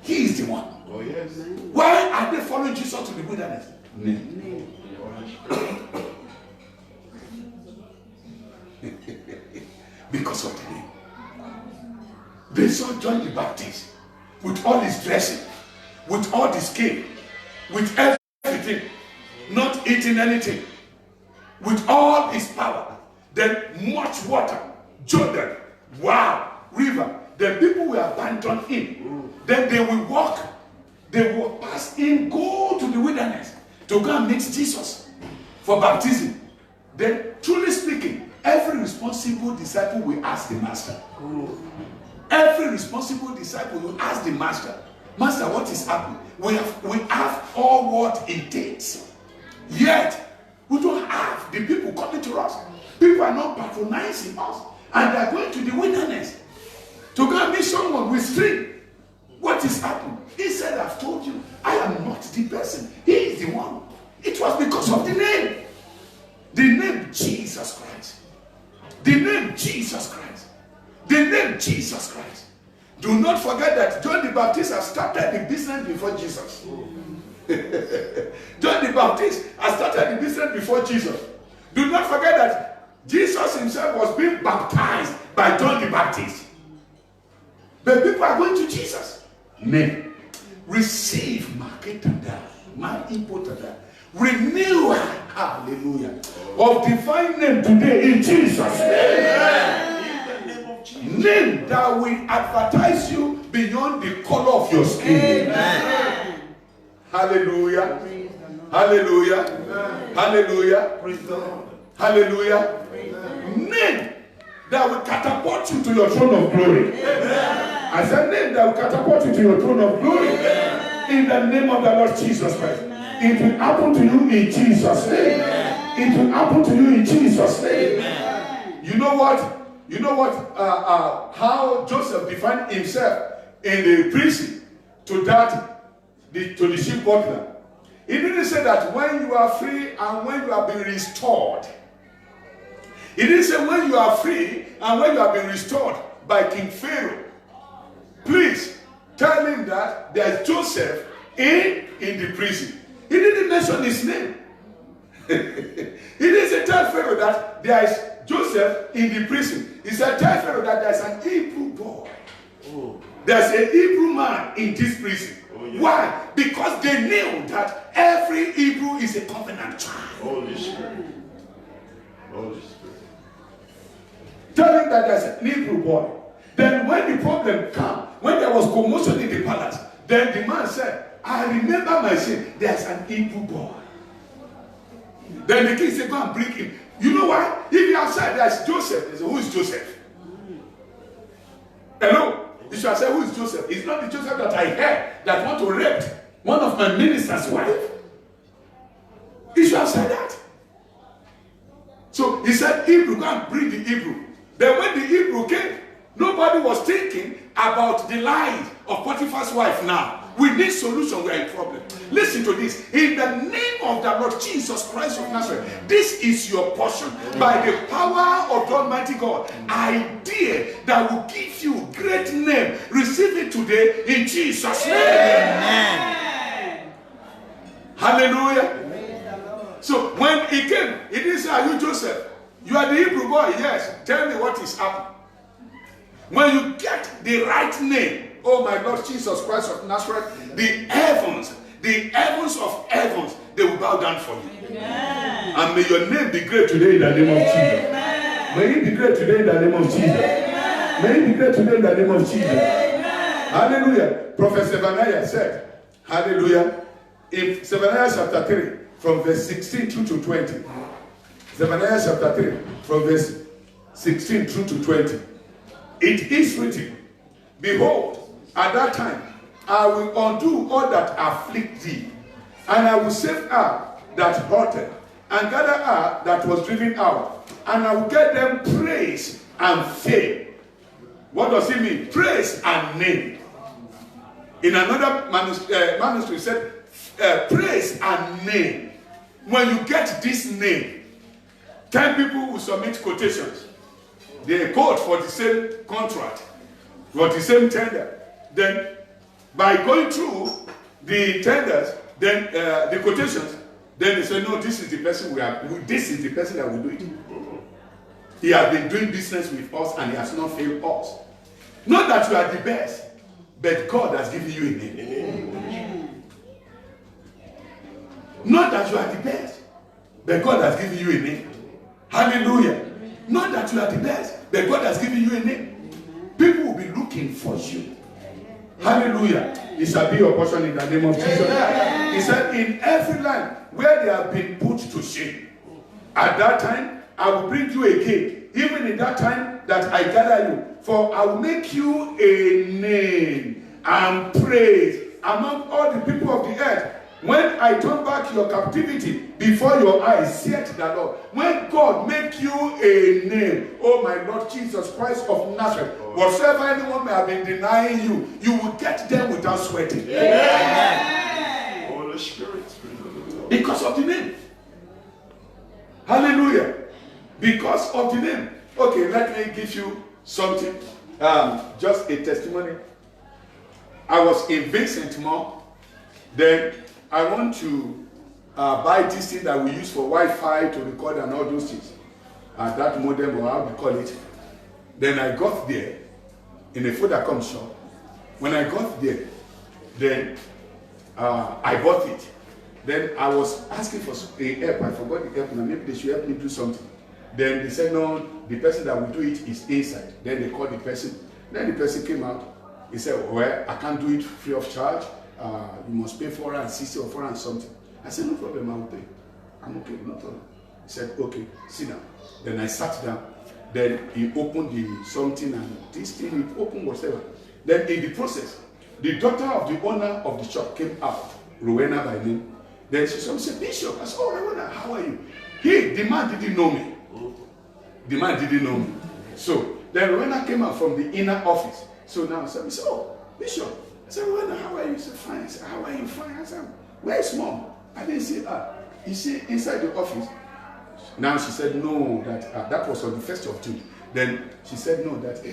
He is the one.
Oh, yes.
Why are they following Jesus to the wilderness? Because of the name. They saw John the Baptist with all his dressing, with all his skin, with everything, not eating anything, with all his power, then much water, Jordan, wow, river. The people will abandon him. Then they will walk, they will pass him, go to the wilderness to go and meet Jesus for baptism. Then, truly speaking, every responsible disciple will ask the master. Every responsible disciple will ask the master, Master, what is happening? We have all what it takes. Yet, we don't have the people coming to us. People are not patronizing us. And they are going to the wilderness to go and meet someone with stream. What is happening? He said, I've told you, I am not the person. He is the one. It was because of the name. The name Jesus Christ. The name Jesus Christ. The name Jesus Christ. Do not forget that John the Baptist has started the business before Jesus. John the Baptist has started the business before Jesus. Do not forget that Jesus himself was being baptized by John the Baptist. But people are going to Jesus. Name. Receive renewal, hallelujah, of divine name today in Jesus' name. Name that will advertise you beyond the color of your skin. Amen. Hallelujah. Hallelujah. Amen. Hallelujah. Praise the Lord. Hallelujah. Name that will catapult you to your throne of glory. Amen. I said name that will catapult you to your throne of glory. Amen. In the name of the Lord Jesus Christ. Amen. It will happen to you in Jesus' name. Amen. It will happen to you in Jesus' name. Amen. You know what? You know what? How Joseph defined himself in the prison to the chief butler. He didn't say that when you are free and when you have been restored. He didn't say when you are free and when you have been restored by King Pharaoh. Please tell him that there is Joseph in the prison. He didn't mention his name. He didn't say tell Pharaoh that there is Joseph in the prison. He said tell Pharaoh that there is an Hebrew boy. Oh. There's a Hebrew man in this prison. Oh, yeah. Why? Because they knew that every Hebrew is a covenant child.
Holy Spirit. Holy Spirit.
Tell him that there's an Hebrew boy. Then when the problem came, when there was commotion in the palace, then the man said, I remember my sin. There's an Hebrew boy. Then the king said, go and bring him. You know why? If you have said there's Joseph, they say, who is Joseph? Hello? You should have said, who is Joseph? It's not the Joseph that I heard that want to rape one of my minister's wife. You should have said that. So he said, Hebrew, go and bring the Hebrew. Then when the Hebrew came, nobody was thinking about the lies of Potiphar's wife now. We need solution, we are in problem. Listen to this. In the name of the Lord Jesus Christ of Nazareth, this is your portion. By the power of the Almighty God, idea that will give you great name. Receive it today in Jesus' name. Amen. Hallelujah. So when he came, he didn't say, are you Joseph? You are the Hebrew boy. Yes. Tell me what is happening. When you get the right name, oh my Lord Jesus Christ of Nazareth, the heavens of heavens, they will bow down for you. Amen. And may your name be great today in the name of Jesus. Amen. May it be great today in the name of Jesus. Amen. May it be great today in the name of Jesus. Amen. Hallelujah. Prophet Zephaniah said, hallelujah, in Zephaniah chapter 3, from verse 16 through to 20. Zephaniah chapter 3, from verse 16 through to 20. It is written, behold, at that time, I will undo all that afflict thee, and I will save her that hurted, and gather her that was driven out, and I will get them praise and fame. What does it mean? Praise and name. In another manuscript said, praise and name. When you get this name, 10 people will submit quotations. They quote for the same contract, for the same tender. Then, by going through the tenders, then the quotations, then they say, no, this is the person this is the person that will do it. He has been doing business with us and he has not failed us. Not that you are the best, but God has given you a name. Not that you are the best, but God has given you a name. Hallelujah. Not that you are the best, but God has given you a name. People will be looking for you. Hallelujah. It shall be your portion in the name of Jesus. He said, in every land where they have been put to shame, at that time I will bring you again, even in that time that I gather you. For I will make you a name and praise among all the people of the earth. When I turn back your captivity before your eyes, saith the Lord. When God make you a name, oh my Lord Jesus Christ of Nazareth, whatsoever anyone may have been denying you, you will get them without sweating.
Amen. Holy Spirit.
Because of the name. Hallelujah. Because of the name. Okay, let me give you something. Just a testimony. I was in Vincent Mall. Then I want to buy this thing that we use for Wi-Fi to record and all those things. That modem, or how we call it. Then I got there in a Vodacom shop. When I got there, then I bought it. Then I was asking for a help. I forgot the help now. Maybe they should help me do something. Then they said, no, the person that will do it is inside. Then they called the person. Then the person came out. He said, well, I can't do it free of charge. You must pay 460 or 400 something. I said, no problem, I will pay. I'm okay, no problem. He said, okay, sit down. Then I sat down. Then he opened the something and this thing, it opened whatever. Then in the process, the daughter of the owner of the shop came out, Rowena by name. Then she said, Bishop. I said, oh, Rowena, how are you? The man didn't know me. The man didn't know me. So then Rowena came out from the inner office. So now I said, oh, Bishop. I said, Rowena, how are you? He said, fine. I said, how are you? Fine. I said, where is mom? I didn't see her. Is she inside the office? Now she said, no, that was on the 1st of June. Then she said, no, that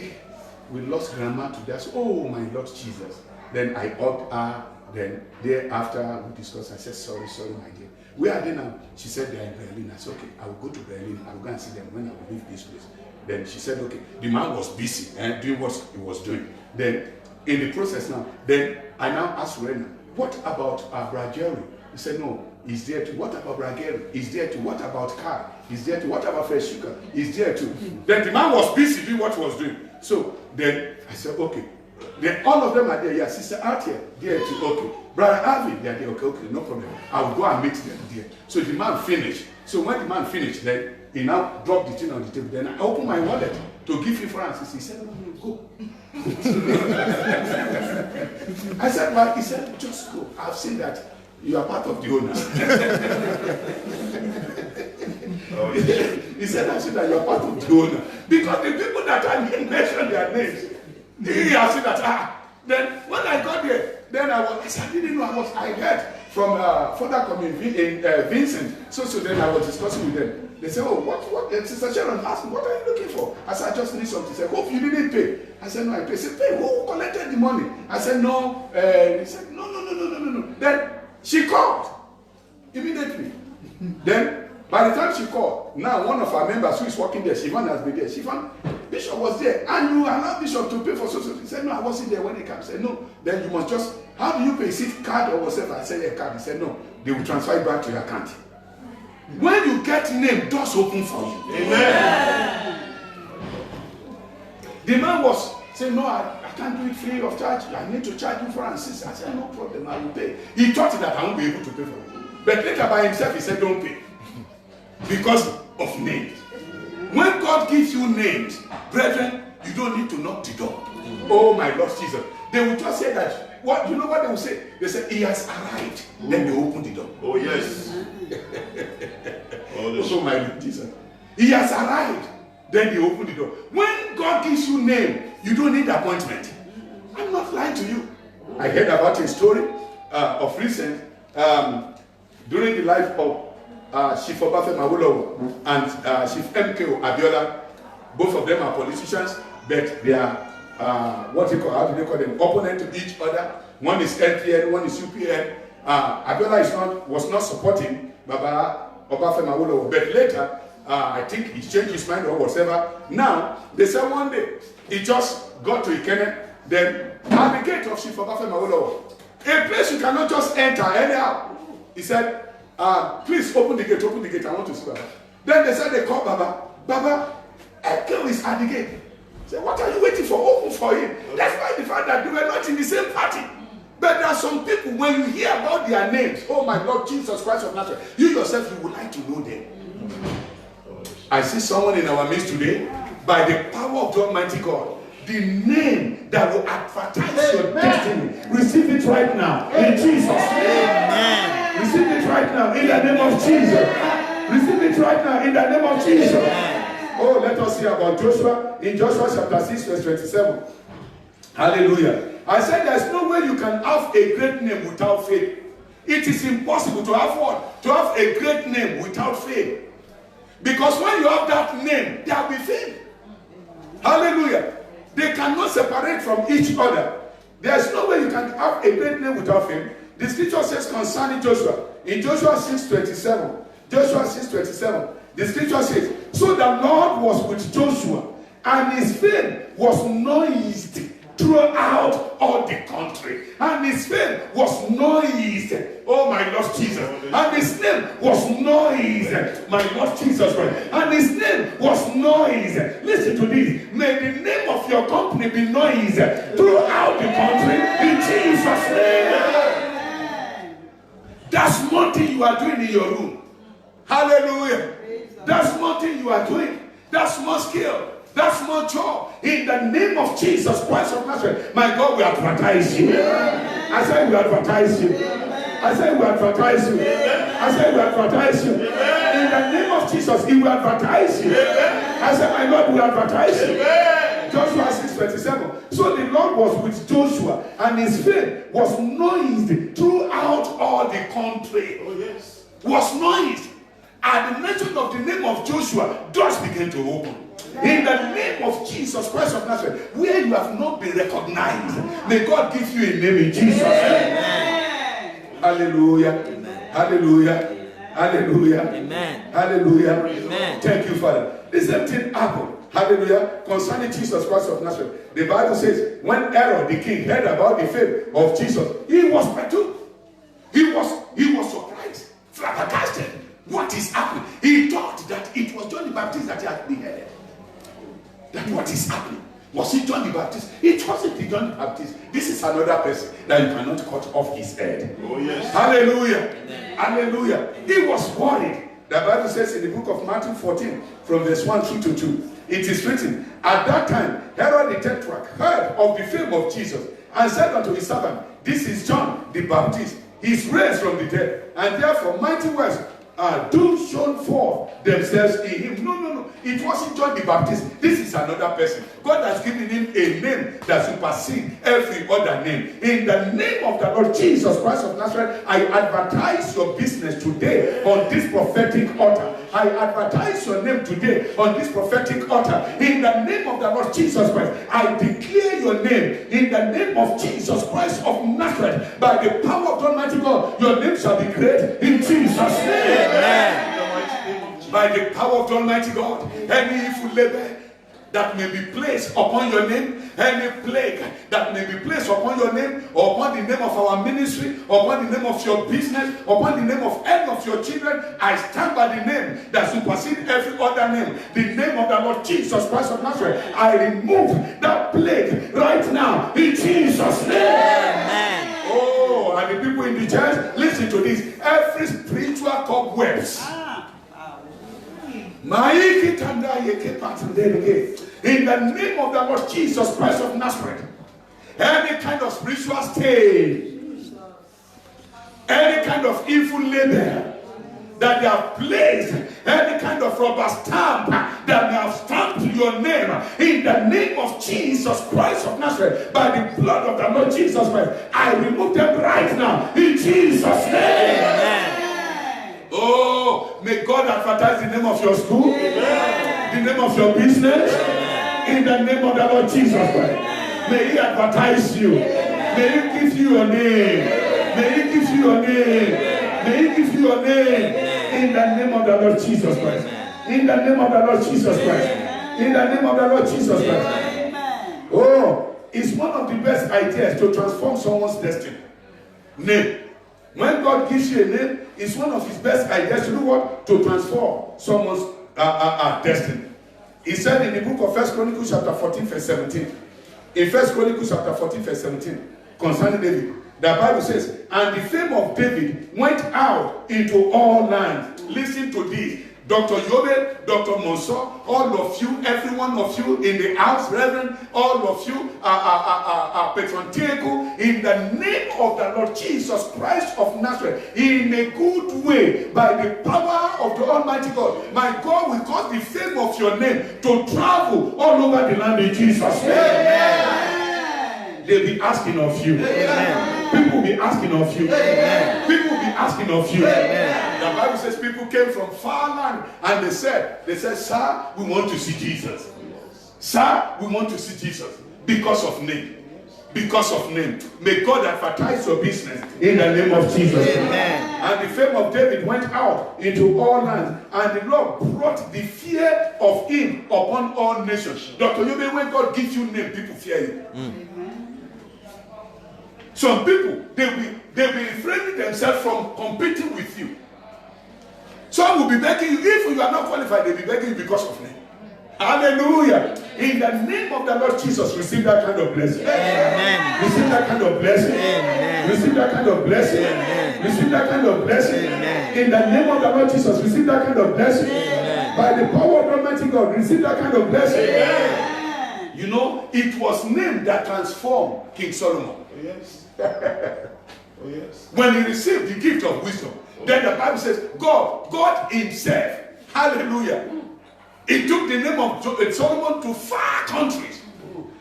we lost grandma today. I said, oh, my Lord Jesus. Then I hugged her. Then thereafter we discussed. I said, sorry, my dear. Where are they now? She said, they are in Berlin. I said, okay, I will go to Berlin. I will go and see them when I will leave this place. Then she said, okay. The man was busy doing what he was doing. Then in the process now, then I now asked Rena, what about Brageri? He said, no, he's there too. What about Brageri? He's there too. What about Car? He's there too. What about Fresh Sugar? He's there too. Then the man was busy doing what he was doing. So then I said, okay. Then all of them are there. Yeah, Sister out here, there too. Okay. Brother Alvin, they are there. Okay, no problem. I will go and meet them there. So the man finished. So when the man finished, then he now dropped the thing on the table. Then I opened my wallet to give him $4. He said, no, go. I said, well, he said, just go. I've seen that you are part of the owner. He said, I've seen that you are part of the owner. Because the people that I didn't mention their names, he has seen that. Then when I got there, then I said, I didn't know I heard from further coming in Vincent. So then I was discussing with them. They said, oh, what? Sister Sharon asked me, what are you looking for? I said, I just need something. He said, hope you didn't pay. I said, no, I paid. He said, pay, who collected the money? I said, no. He said, no. Then she called immediately. Then, by the time she called, now one of our members who is working there, Sivan has been there. Sivan, Bishop was there. And you allowed Bishop to pay for social. He said, no, I wasn't there when he came. I said, no. Then you must just, how do you pay? Is it card or whatever? I said, yeah, card. He said, no. They will transfer it back to your account. When you get named, doors open for you. Amen. The man was saying, no, I can't do it free of charge. I need to charge you $460. I said, no problem, I will pay. He thought that I won't be able to pay for it. But later by himself, he said, don't pay. Because of names. When God gives you names, brethren, you don't need to knock the door. Oh my Lord Jesus. They will just say that. What you know what they will say? They say he has arrived. Then they open the door.
Oh yes.
Oh my Lord Jesus. He has arrived. Then they open the door. When God gives you name, you don't need appointment. I'm not lying to you. I heard about a story of recent during the life of Chief Obafemi Awolowo and Chief MKO Abiola. Both of them are politicians, but they are how do they call them? Opponent to each other. One is NPN, one is UPN. Abiola was not supporting Baba Obafemi Awolowo, but later I think he changed his mind or whatever. Now they said one day he just got to Ikenne, then at the gate of Chief Obafemi Awolowo, a place you cannot just enter anyhow. He said, please open the gate, I want to see Baba. Then they said they called Baba, Ekel is at the gate. He said, what are you waiting for? Open for him. That's why the fact that they were not in the same party. But there are some people, when you hear about their names, oh my Lord Jesus Christ of Nazareth, you yourself, you would like to know them. I see someone in our midst today, by the power of the Almighty God, the name that will advertise your destiny. Receive it right now in Jesus' name. Receive it right now in the name of Jesus. Receive it right now in the name of Jesus. Oh, let us hear about Joshua in Joshua chapter 6, verse 27. Hallelujah. I said there's no way you can have a great name without faith. It is impossible to have what? To have a great name without faith. Because when you have that name, there will be faith. Hallelujah. They cannot separate from each other. There's no way you can have a great name without faith. The scripture says concerning Joshua, in Joshua 6:27, Joshua 6:27, the scripture says, so the Lord was with Joshua, and his fame was noised throughout all the country. And his fame was noised. Oh my Lord Jesus. And his name was noised. My Lord Jesus Christ. And his name was noised. Listen to this. May the name of your company be noised throughout the country. In Jesus' name. That's nothing you are doing in your room. Hallelujah. That's nothing you are doing. That's small skill. That's my job. In the name of Jesus Christ of Nazareth, my God, we advertise you. I say we advertise you. I say we advertise you. I say we advertise you. In the name of Jesus, he will advertise you. I say, my Lord, we advertise you. Joshua 6:27. So the Lord was with Joshua, and his fame was noised throughout all the country. Oh yes, was noised. At the mention of the name of Joshua, doors began to open. In the name of Jesus Christ of Nazareth, where you have not been recognized, may God give you a name in Jesus' name. Hallelujah. Amen. Hallelujah. Hallelujah. Amen. Hallelujah. Amen. Thank you, Father. The same thing happened. Hallelujah. Concerning Jesus Christ of Nazareth, the Bible says, when Herod the king heard about the fame of Jesus, he was perturbed. He was surprised, flabbergasted. What is happening? He thought that it was John the Baptist that he had beheaded. That what is happening? Was it John the Baptist? It wasn't John the Baptist. This is another person that you cannot cut off his head. Oh yes. Hallelujah. Amen. Hallelujah. He was worried. The Bible says in the book of Matthew 14, from verse 1 through to 2, it is written, at that time, Herod the Tetrarch heard of the fame of Jesus, and said unto his servant, this is John the Baptist. He is raised from the dead, and therefore mighty works do shown forth themselves in him. No. It wasn't John the Baptist. This is another person. God has given him a name that supersedes every other name. In the name of the Lord Jesus Christ of Nazareth, I advertise your business today on this prophetic altar. I advertise your name today on this prophetic altar. In the name of the Lord Jesus Christ, I declare your name in the name of Jesus Christ of Nazareth. By the power of the Almighty God, your name shall be great in Jesus' name. Amen. By the power of the Almighty God, any evil label that may be placed upon your name, any plague that may be placed upon your name, or upon the name of our ministry, or upon the name of your business, or upon the name of any of your children, I stand by the name that supersedes every other name, the name of the Lord Jesus Christ of Nazareth. I remove that plague right now in Jesus' name. Amen. Oh, and the people in the church, listen to this. Every spiritual cobwebs, in the name of the Lord Jesus Christ of Nazareth, any kind of spiritual stain, any kind of evil label that they have placed any kind of rubber stamp that may have stamped your name, in the name of Jesus Christ of Nazareth, by the blood of the Lord Jesus Christ, I remove them right now in Jesus' name. Amen. Oh, may God advertise the name of your school, the name of your business, in the name of the Lord Jesus Christ. May He advertise you. May He give you your name. May He give you your name. May He give you your name. In the name of the Lord Jesus Christ. In the name of the Lord Jesus Christ. In the name of the Lord Jesus Christ. Oh, it's one of the best ideas to transform someone's destiny. Name. When God gives you a name, it's one of His best ideas to do what? To transform someone's destiny. He said in the book of 1 Chronicles chapter 14 verse 17. In 1 Chronicles chapter 14 verse 17, concerning David, the Bible says, and the fame of David went out into all lands. Listen to this. Dr. Yobe, Dr. Monso, all of you, every one of you in the house, Reverend, all of you, Patron Diego, in the name of the Lord Jesus Christ of Nazareth, in a good way, by the power of the Almighty God, my God will cause the fame of your name to travel all over the land in Jesus' name. Amen. They'll be asking of you. Amen. People will be asking of you. Amen. People will be asking of you. Amen. The Bible says people came from far land and they said, sir, we want to see Jesus. Sir, we want to see Jesus. Because of name. Because of name. May God advertise your business in the name of Jesus. Amen. And the fame of David went out into all lands, and the Lord brought the fear of Him upon all nations. Dr. Yobe, when God gives you name, people fear you. Some people, they'll be refraining themselves from competing with you. Some will be begging you. If you are not qualified, they'll be begging you because of name. Hallelujah. In the name of the Lord Jesus, receive that kind of blessing. Amen. Receive that kind of blessing. Amen. Receive that kind of blessing. Amen. Receive that kind of blessing. Amen. In the name of the Lord Jesus, receive that kind of blessing. Amen. By the power of Almighty God, receive that kind of blessing. Amen. You know, it was name that transformed King Solomon. Oh, yes. Oh, yes. When he received the gift of wisdom, then the Bible says, God Himself, hallelujah, He took the name of Solomon to far countries.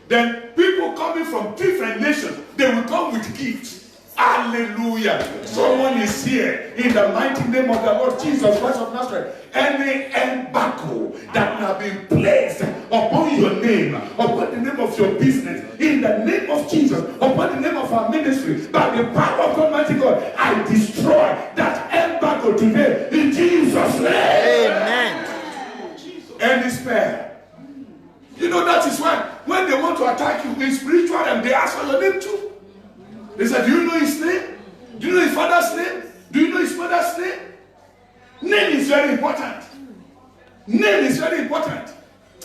Then people coming from different nations, they will come with gifts. Hallelujah. Someone is here in the mighty name of the Lord Jesus Christ of Nazareth. Any embargo that have been placed upon your name, upon the name of your business, in the name of Jesus, upon the name of our ministry, by the power of Almighty God, I destroy that embargo today in Jesus' name. Amen. Any spell. You know, that is why when they want to attack you in spiritual realm, they ask for your name too. They said, do you know his name? Do you know his father's name? Do you know his mother's name? Name is very important. Name is very important.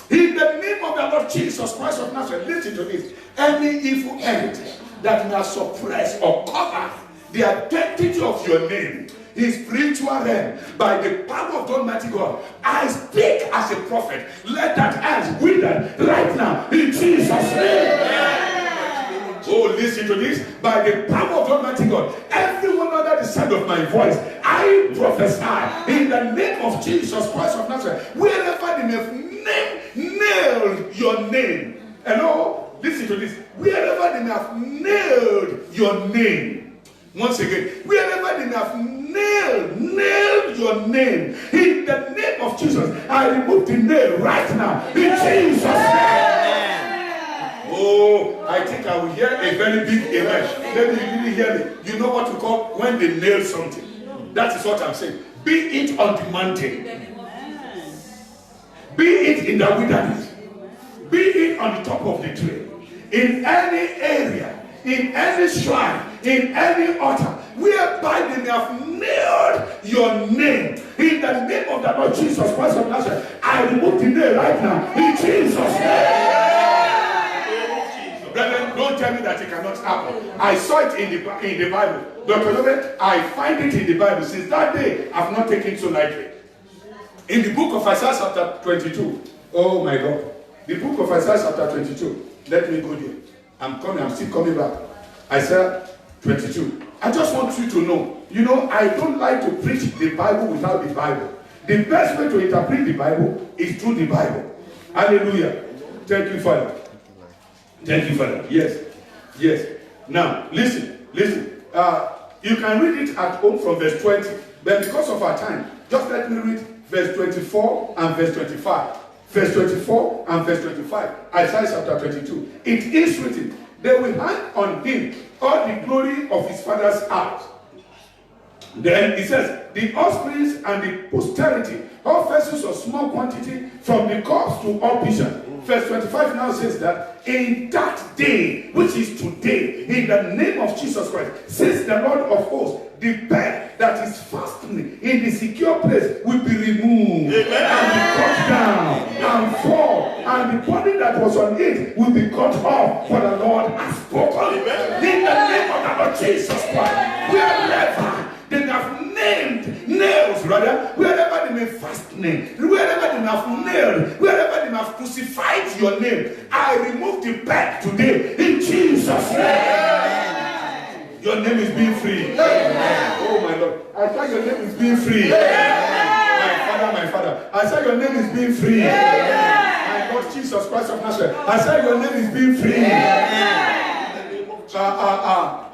In the name of the Lord Jesus Christ of Nazareth, listen to this. Any evil entity that may suppress or cover the identity of your name in spiritual realm, by the power of the Almighty God, I speak as a prophet. Let that axe wither right now in Jesus' name. Oh, listen to this. By the power of the Almighty God, everyone under the sound of my voice, I prophesy in the name of Jesus Christ of Nazareth, wherever they may have nailed your name. Hello? Listen to this. Wherever they may have nailed your name. Once again, wherever they may have nailed your name, in the name of Jesus, I remove the nail right now in Jesus' name. Oh, I think I will hear a very big amen. Maybe you didn't hear me. You know what we call when they nail something. That is what I'm saying. Be it on the mountain, be it in the wilderness, be it on the top of the tree, in any area, in any shrine, in any altar, whereby they may have nailed your name, in the name of the Lord Jesus Christ of Nazareth, I remove the nail right now in Jesus' name. Brethren, don't tell me that it cannot happen. I saw it in the Bible. Dr. Lobe, I find it in the Bible. Since that day, I've not taken it so lightly. In the book of Isaiah chapter 22. Oh my God. The book of Isaiah chapter 22. Let me go there. I'm still coming back. Isaiah 22. I just want you to know, I don't like to preach the Bible without the Bible. The best way to interpret the Bible is through the Bible. Hallelujah. Thank you, Father. Thank you, Father. Yes. Yes. Now, listen. You can read it at home from verse 20. But because of our time, just let me read verse 24 and verse 25. Verse 24 and verse 25. Isaiah chapter 22. It is written, they will hang on him all the glory of his father's house. Then it says, the offspring and the posterity, all vessels of small quantity, from the cups to all pitchers. Verse 25 now says that in that day, which is today, in the name of Jesus Christ, says the Lord of hosts, the bed that is fastening in the secure place will be removed. Amen. And be cut down and fall, and the body that was on it will be cut off, for the Lord has spoken. Amen. In the name of the Lord Jesus Christ, wherever they have named nails, rather, wherever they may fastening, wherever they have nailed, wherever they have crucified your name, I remove the bed today in Jesus' name. Your name is being free. Amen. Oh my Lord, I said your name is being free. Amen. My Father, I said your name is being free. Amen. My Lord Jesus Christ of Nazareth, I said your name is being free.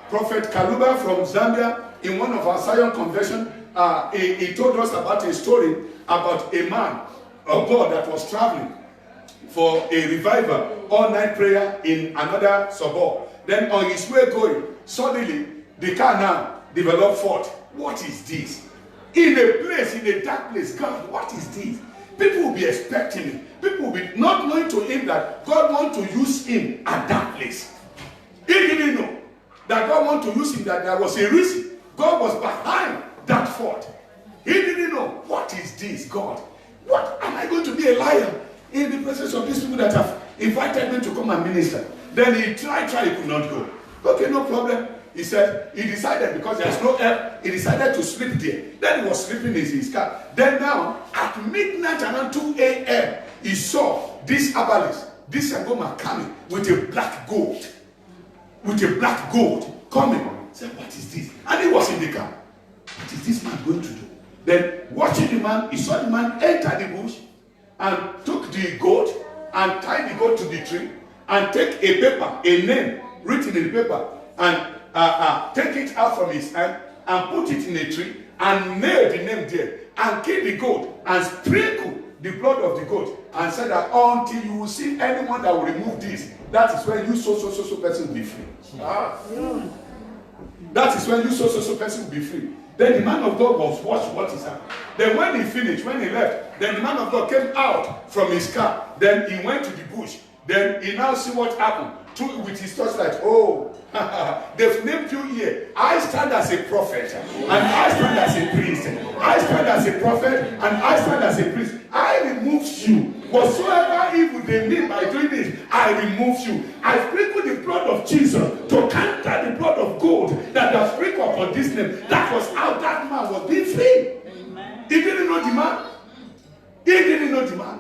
Prophet Kaluba from Zambia, in one of our Zion convention, he told us about a story about a man of God that was traveling for a revival, all-night prayer in another suburb. Then on his way going, suddenly the car now developed fault. What is this? In a place, in a dark place, God, what is this? People will be expecting him. People will be not knowing to him that God wants to use him at that place. He didn't know that God wants to use him, that there was a reason. God was behind that fault. He didn't know, what is this, God? What am I going to be a liar in the presence of these people that have invited me to come and minister? Then he tried, he could not go. Okay, no problem. He said, he decided, because there's no air, he decided to sleep there. Then he was sleeping in his car. Then now, at midnight around 2 a.m., he saw this herbalist, this Sangoma coming with a black goat. With a black goat coming. He said, what is this? And he was in the car. What is this man going to do? Then, watching the man, he saw the man enter the bush and took the goat and tied the goat to the tree and take a paper, a name written in the paper, and take it out from his hand and put it in a tree and nail the name there and kill the goat and sprinkle the blood of the goat and said that until you will see anyone that will remove this, that is when you so person will be free. That is when you so person will be free. Then the man of God was watching what is happening. Then when he finished, when he left, then the man of God came out from his car. Then he went to the bush. Then he now see what happened. With his torchlight, oh, they've named you here. I stand as a prophet, and I stand as a priest. I stand as a prophet, and I stand as a priest. I remove you. Whatsoever evil they mean by doing this, I remove you. I sprinkle the blood of Jesus to counter the blood of gold that was sprinkled upon this name. That was how that man was being free. Amen. He didn't know the man. He didn't know the man.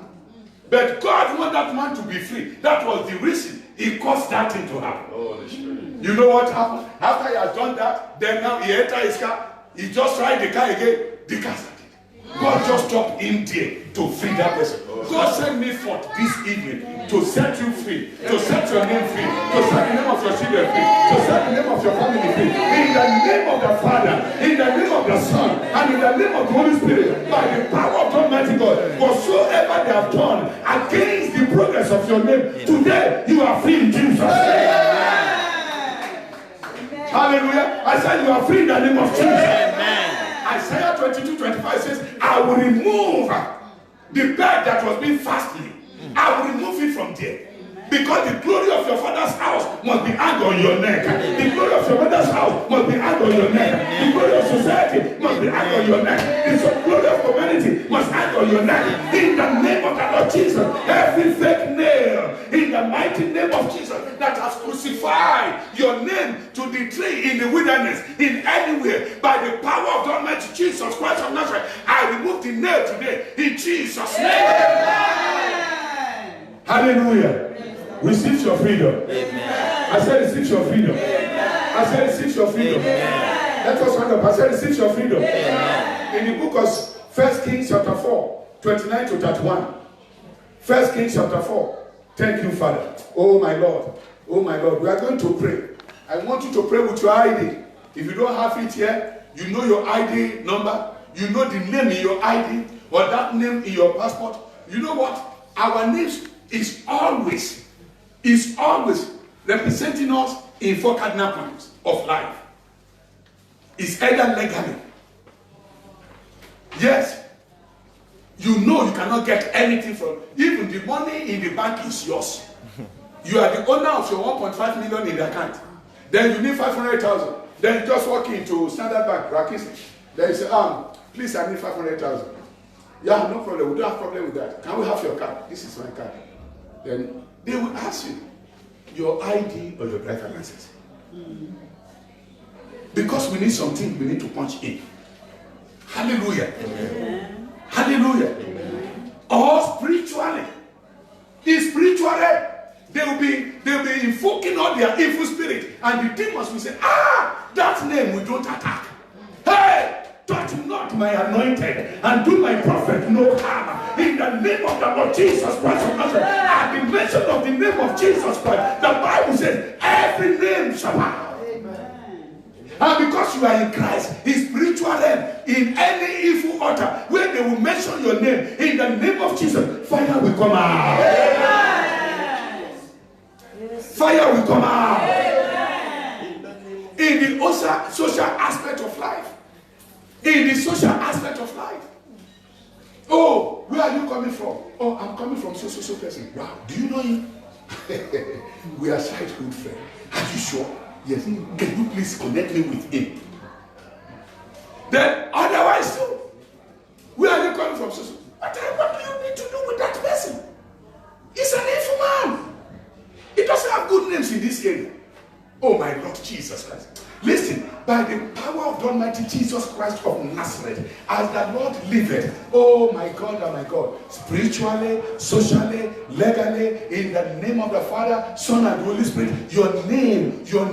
But God wanted that man to be free. That was the reason he caused that thing to happen. You know what happened? After he had done that, then now he entered his car. He just tried the car again. The car started. God just stopped him there to free that person. God sent me forth this evening to set you free, to set your name free, to set the name of your children free, to set the name of your family free. In the name of the Father, in the name of the Son, and in the name of the Holy Spirit, by the power of Almighty God, whatsoever they have done against the progress of your name, today you are free in Jesus' name. Hallelujah. I said you are free in the name of Jesus. Amen. Isaiah 22:25 says, I will remove the bed that was being fastened. I will remove it from there. Because the glory of your father's house must be hung on your neck. The glory of your mother's house must be hung on your neck. The glory of society must be hung on your neck. The glory of humanity must hang on your neck. In the name of the Lord Jesus, every fake nail, in the mighty name of Jesus, that has crucified your name to the tree in the wilderness, in anywhere, by the power of the Almighty Jesus Christ of Nazareth, I remove the nail today in Jesus' name. Hallelujah. Receive your freedom. Amen. I said receive your freedom. Amen. I said receive your freedom. Amen. Let us round up. I said receive your freedom. Amen. In the book of 1 Kings chapter 4, 29 to 31. 1 Kings chapter 4. Thank you, Father. Oh my Lord. Oh my Lord. We are going to pray. I want you to pray with your ID. If you don't have it here, you know your ID number. You know the name in your ID or that name in your passport. You know what? Our names is always representing us in 4 cardinal points of life. It's either legally. Yes. You know you cannot get anything from, even the money in the bank is yours. You are the owner of your 1.5 million in the account. Then you need 500,000. Then you just walk into Standard Bank, Rakis. Then you say, please, I need 500,000. Yeah, no problem. We don't have problem with that. Can we have your card? This is my card. Then they will ask you your ID or your driver license. Because we need something we need to punch in. Hallelujah. Amen. Hallelujah. Amen. Or spiritually. They will be invoking all their evil spirit, and the demons will say, that name we don't attack. Hey, touch not my anointed and do my prophet no harm. In the name of the Lord Jesus Christ of Nazareth, at the mention of the name of Jesus Christ, the Bible says every name shall bow. And because you are in Christ, his spiritual realm, in any evil altar where they will mention your name, in the name of Jesus, fire will come out. Amen. Fire will come out. Amen. In the social aspect of life. In the social aspect of life. Oh, where are you coming from? Oh, I'm coming from so person. Wow, do you know him? We are childhood friends. Are you sure? Yes. Can you please connect me with him? Then otherwise too. Where are you coming from? What do you need to do with that person? He's an evil man. He doesn't have good names in this area. Oh my Lord Jesus Christ. Listen, by the power of the Almighty Jesus Christ of Nazareth, as the Lord liveth, oh my God, spiritually, socially, legally, in the name of the Father, Son, and Holy Spirit, your name shall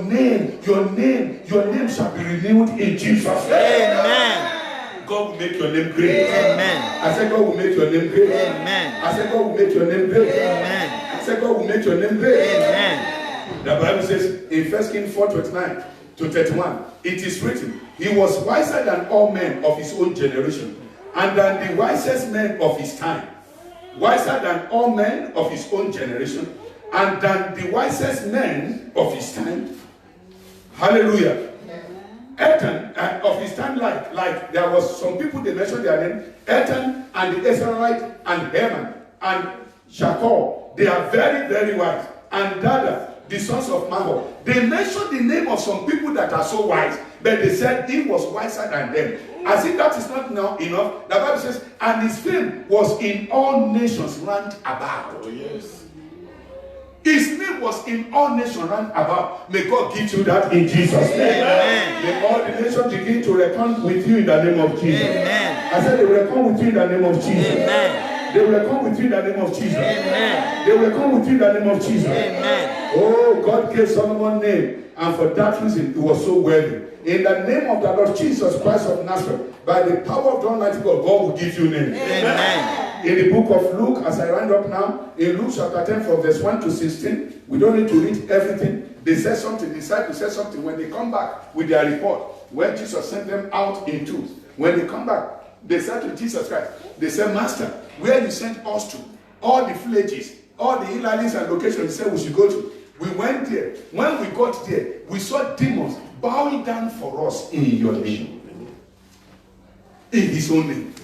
be renewed in Jesus' name. Amen. God will make your name great. Amen. I said God will make your name great. Amen. I said God will make your name great. Amen. I said God will make your name great. Amen. The Bible says in 1 Kings 4:29 to 31, it is written, he was wiser than all men of his own generation, and than the wisest men of his time. Wiser than all men of his own generation, and than the wisest men of his time. Hallelujah. Ethan of his time, like there was some people, they mentioned their name, Ethan and the Israelite and Heman and Shakor. They are very, very wise. And Dada, the sons of Mahor. They mentioned the name of some people that are so wise, but they said he was wiser than them. As if that is not enough, the Bible says, and his fame was in all nations round about. Oh, yes. His name was in all nations round about. May God give you that in Jesus' name. Amen. May all the nations begin to reckon with you in the name of Jesus. Amen. I said they will reckon with you in the name of Jesus. Amen. They will reckon with you in the name of Jesus. Amen. They will reckon with you in the name of Jesus. Amen. Oh, God gave Solomon name, and for that reason he was so worthy. In the name of the Lord Jesus Christ of Nazareth, by the power of the Almighty God, God will give you name. Amen. In the book of Luke, as I round up now, in Luke chapter 10 from verse 1 to 16, we don't need to read everything. They said something, the disciples said something. When they come back with their report, when Jesus sent them out in twos, when they come back, they said to Jesus Christ, they said, Master, where you sent us to, all the villages, all the islands and locations you said we should go to, we went there. When we got there, we saw demons bowing down for us in your name. In his own name.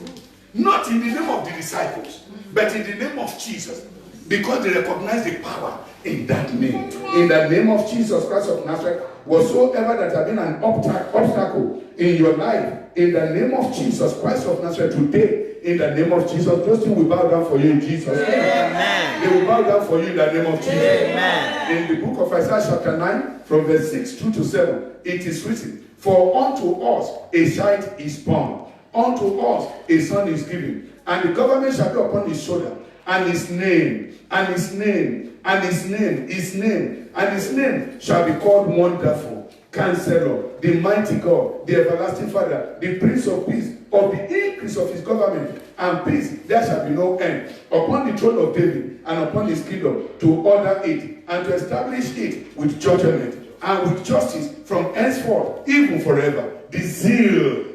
Not in the name of the disciples, but in the name of Jesus. Because they recognize the power in that name. In the name of Jesus Christ of Nazareth, whatsoever that have been an obstacle in your life, in the name of Jesus Christ of Nazareth today, in the name of Jesus, those things will bow down for you in Jesus' name. Amen. They will bow down for you in the name of Jesus. Amen. In the book of Isaiah chapter 9, from verse 6, 2 to 7, it is written, for unto us a child is born, unto us a son is given, and the government shall be upon his shoulder, and his name, and his name, and his name, his name, and his name shall be called Wonderful, Counselor, the mighty God, the everlasting Father, the Prince of Peace, of the increase of his government and peace, there shall be no end. Upon the throne of David and upon his kingdom, to order it and to establish it with judgment and with justice from henceforth, even forever. The zeal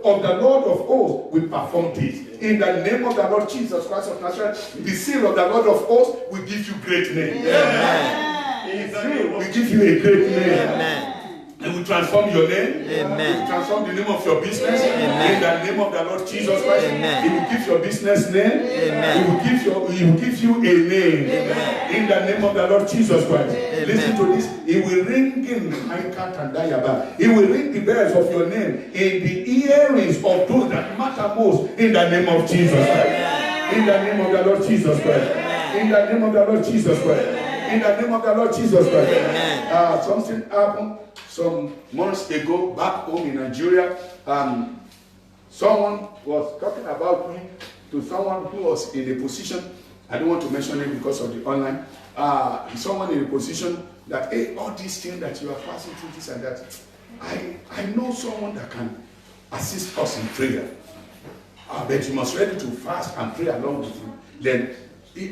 of the Lord of hosts will perform this. In the name of the Lord Jesus Christ of Nazareth, the seal of the Lord of hosts will give you great name. Amen. The seal will give you a great name. Amen. It will transform your name. Amen. It will transform the name of your business. Amen. In the name of the Lord Jesus Christ. Amen. It will give your business name. Amen. It will give you a name. Amen. In the name of the Lord Jesus Christ. Amen. Listen to this. It will ring in It will ring the bells of your name in the earrings of those that matter most. In the name of Jesus Christ. Amen. In the name of the Lord Jesus Christ. Amen. In the name of the Lord Jesus Christ. Amen. In the name of the Lord Jesus Christ. Amen. Something happened some months ago back home in Nigeria. Someone was talking about me to someone who was in a position, I don't want to mention it because of the online, someone in a position that, hey, all these things that you are passing through, this and that, I know someone that can assist us in prayer. But you must ready to fast and pray along with him. Then,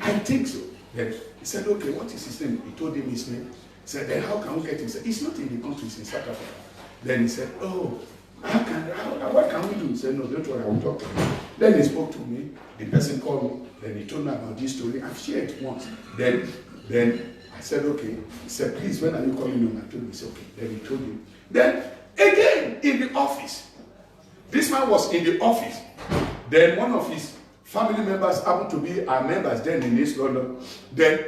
I think so. Then he said, okay, what is his name? He told him his name. He said, then how can we get him? He said, he's not in the country, he's in South Africa. Then he said, oh, what can we do? He said, no, don't worry, I will talk to him. Then he spoke to me. The person called me. Then he told me about this story. I've shared it once. Then I said, okay. He said, please, when are you calling him? I told him. He said, okay. Then he told him. Then, again, in the office. This man was in the office. Then one of his family members happened to be our members then in East London. Then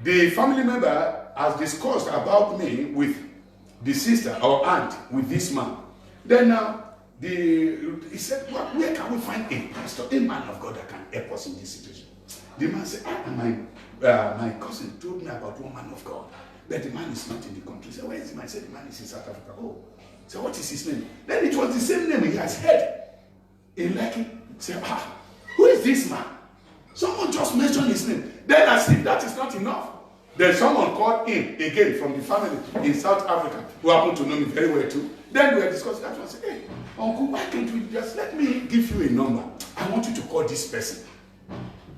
the family member has discussed about me with the sister or aunt with this man. Then he said, well, where can we find a pastor, a man of God that can help us in this situation? The man said, my cousin told me about one man of God, but the man is not in the country. He said, where is the man? He said, the man is in South Africa. Oh, so what is his name? Then it was the same name he has heard in Lekki. He said, who is this man? Someone just mentioned his name. Then as if that is not enough, then someone called him again from the family in South Africa, who happened to know me very well too. Then we were discussing that one. I said, hey, uncle, why can't we just let me give you a number? I want you to call this person.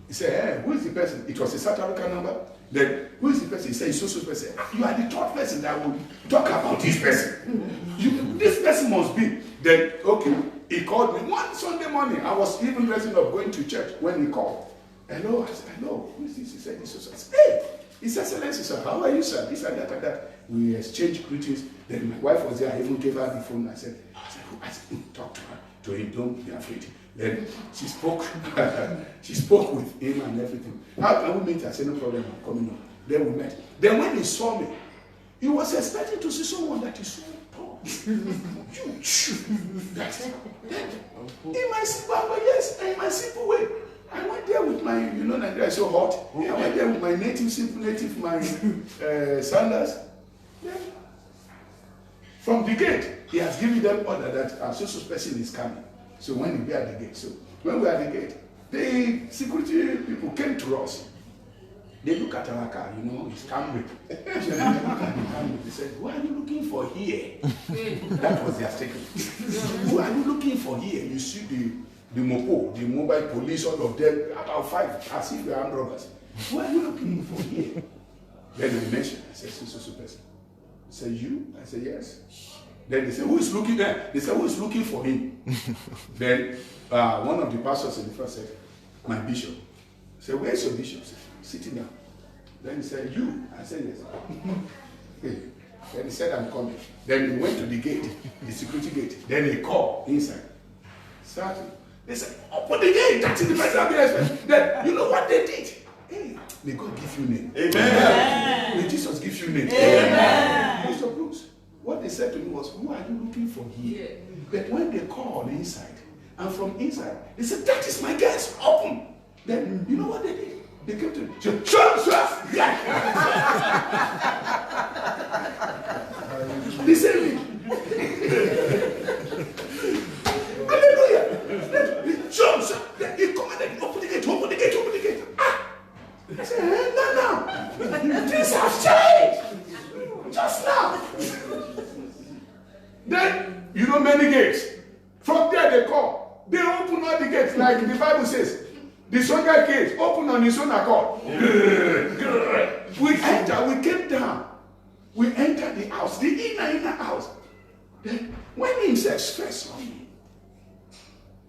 He said, hey, who is the person? It was a South African number. Then, who is the person? He said, it's so person. You are the third person that will talk about this person. This person must be. Then, okay, he called me one Sunday morning. I was even dressing up going to church when he called. Hello, I said, hello, who is this? He said, this is so. I said, hey, His Excellency, sir, how are you, sir? This and that and that. We exchanged greetings. Then my wife was there. I even gave her the phone. I said, talk to her. To him, don't be afraid. Then she spoke. She spoke with him and everything. How can we meet? I said, no problem, I'm coming up. Then we met. Then when he saw me, he was expecting to see someone that is so tall, huge. In my simple way. I went there with my, Nigeria is so hot. I went there with my my sandals. Yeah. From the gate, he has given them order that a social person is coming. So when we were at the gate, when we were at the gate, the security people came to us. They look at our car, it's Camry. They said, who are you looking for here? That was their statement. Who are you looking for here? You see the MOPO, the mobile police, all of them, about 5, as if they are armed robbers. Who are you looking for here? Then they mentioned, I said, so person. They said, you? I said, yes. Then they said, who is looking there? They said, who is looking for him? Then one of the pastors in the first said, my bishop. I said, where's your bishop? Said, sitting down. Then he said, you? I said, yes. Then he said, I'm coming. Then he went to the gate, the security gate. Then he called inside. Started. They said, open the gate. That's in the person I've been expecting. Then, you know what they did? Hey, may God give you name. Amen. May Jesus give you name. Amen. Mr. Bruce, what they said to me was, who are you looking for here? But when they called inside, and from inside, they said, that is my guest. Open. Then, you know what they did? They came to me. Shut. They said, he commanded, open the gate. I said, no. Things have changed. know many gates. From there they call. They open all the gates, like the Bible says. The stronger gate open on his own accord. We enter, we came down. We entered the house, the inner house. Then when he himself stressed on me,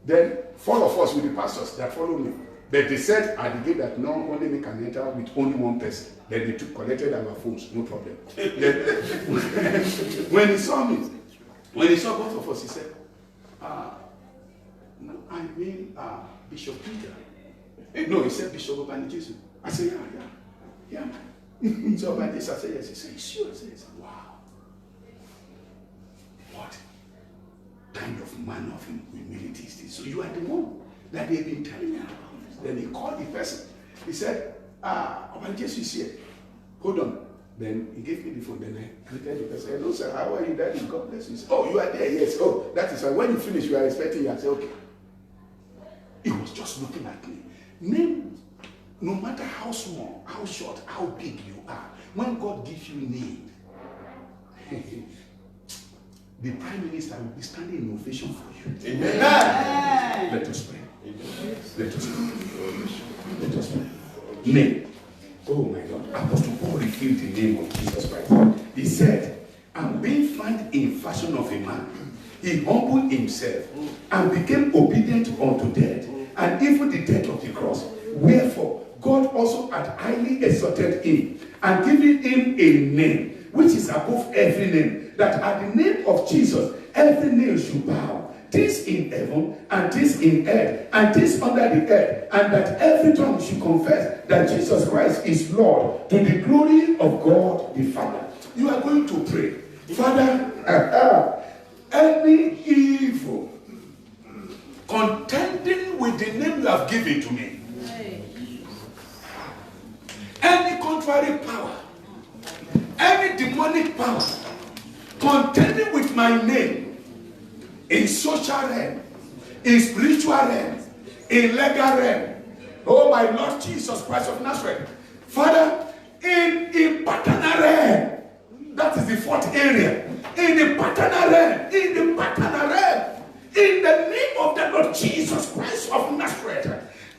then 4 of us with the pastors that followed me. But they said at the gate that no only they can enter with only one person. Then they collected our phones, no problem. Then, when he saw me, when he saw both of us, he said, no, I mean Bishop Peter. No, he said Bishop Obanijesu. I said, yeah. So Obanijesu, I said, yes. He said, sure. I said, yes. Wow. What kind of man of humility is this? So you are the one that they've been telling me about. Then he called the person. He said, Obanijesu is here. Hold on. Then he gave me the phone. Then I greeted the person. Hello, sir. How are you, Daddy? God bless you. He said, oh, you are there? Yes. Oh, that is why. When you finish, you are expecting you. I said, okay. He was just looking at me. Name, no matter how small, how short, how big you are, when God gives you name, the Prime Minister will be standing in ovation for you. Amen. Let us pray. Let us pray. Let us pray. Name. Oh my God. Apostle Paul revealed the name of Jesus Christ. He said, and being found in fashion of a man, he humbled himself and became obedient unto death, and even the death of the cross. Wherefore, God also had highly exalted him and given him a name which is above every name, that at the name of Jesus every knee should bow, this in heaven and this in earth and this under the earth, and that every tongue should confess that Jesus Christ is Lord, to the glory of God the Father. You are going to pray, Father, any evil contending with the name you have given to me, any contrary power, any demonic power contending with my name in social realm, in spiritual realm, in legal realm, oh my Lord Jesus Christ of Nazareth, Father, in paternal realm, that is the fourth area, in the paternal realm, in the name of the Lord Jesus Christ of Nazareth,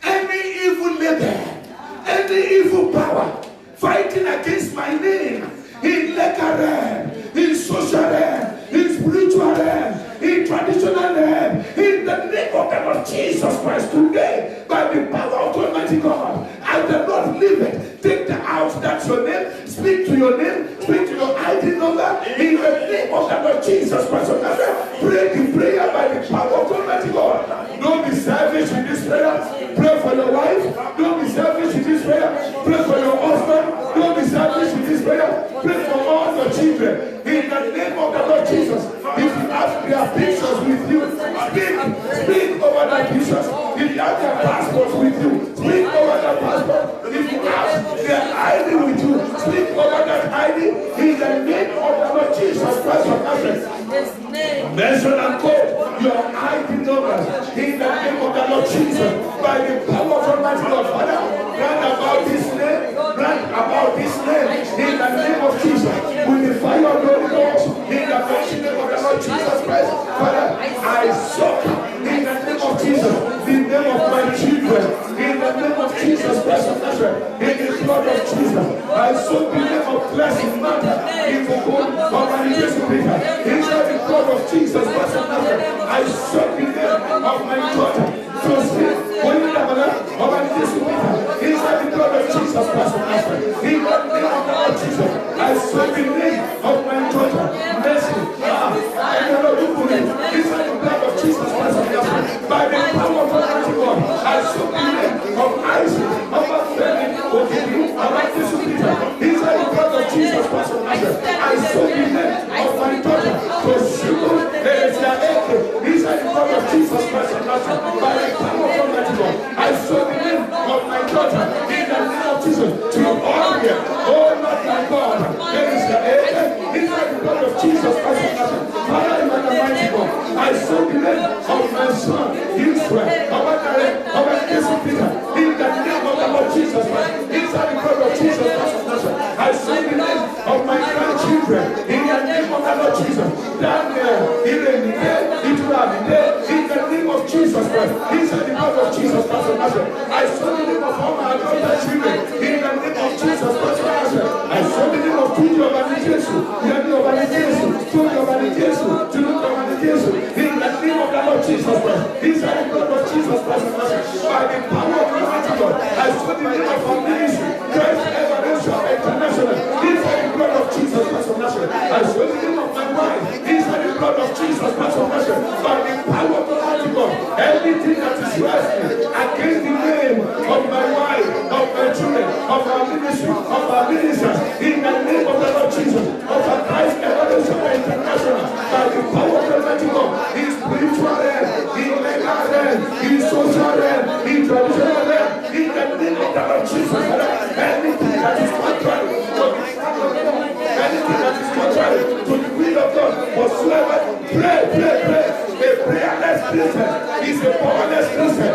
any evil labor, any evil power fighting against my name in legal realm, in social realm, in spiritual realm, in traditional realm, in the name of the Lord Jesus Christ today, by the power of Almighty God, as the Lord liveth, take the house, that's your name, speak to your name, speak to your ID number, in the name of the Lord Jesus Christ of Nazareth. Pray the prayer by the power of Almighty God. Don't be selfish in this prayer. Pray for your wife. Don't be selfish in this prayer. Pray for your husband. Don't be selfish in this prayer. Pray for all your children. In the name of the Lord Jesus. If you have their pictures with you, speak over their pictures. If you have their passports with you, speak over their passport. If you have their ID with you, speak over that ID. In the name of the Lord Jesus Christ of Nazareth. Mention and code your ID numbers in the name of the Lord Jesus, by the power of Almighty God. Father, round about this name, in the name of Jesus, with the fire of the Holy Ghost, in the mighty name of the Lord Jesus Christ. Father, I soak in the name of Jesus, the name of my children, in the name of Jesus Christ of Nazareth, in the blood of Jesus. I soak the name of blessing matter in the bone of my Peter, inside the blood of Jesus Christ of Nazareth. I soak the name of my daughter, Josephine, inside the blood of Jesus Christ of Nazareth. In the name of the Lord Jesus, I soak the name of my daughter, Mercy, inside the blood of Jesus Christ of Nazareth. By the power of Almighty God, I soak the name of Isaac, of my family, of my Peter, inside the blood of Jesus Christ of Nazareth. I soak the name of my daughter, Joshua, inside the blood of Jesus Christ of Nazareth. By the power of Almighty God, I soak the name of my daughter in the name of Jesus to all here. Oh, not my God, there is the inside the blood of Jesus Christ of Nazareth. Father, in the mighty God, I soak the name of my son, Israel, of Peter, in the name of the Lord Jesus Christ, inside the blood of Jesus Christ of Nazareth. I soak the name of my grandchildren in the name of the Lord Jesus. Daniel, Irene,
Jesus Christ of Nazareth. I saw the name of all my adopted children. In the name of Jesus Christ of Nazareth. I saw the name of Tuji Obanijesu. Yemi Obanijesu. Tuji Obanijesu. Tunu Obanijesu. In the name of the Lord Jesus Christ. Inside the blood of Jesus Christ of Nazareth. By the power of Almighty God. I saw the name of our ministry. Christ Evolution International. Inside the blood of Jesus Christ of Nazareth. I saw the name of my wife. Inside the blood of Jesus Christ of Nazareth. By the power of Almighty God. Everything that is wrestling against the name of my wife, of my children, of our ministry, of our ministers, in the name of the Lord Jesus, of our Christ Evolution International, by the power of the Almighty God, in spiritual realm, in legal realm, in social realm, in traditional realm, in the name of the Lord Jesus, anything that is contrary to the anything that is contrary to the will of God, whatsoever, pray. A prayerless Christian is a powerless Christian.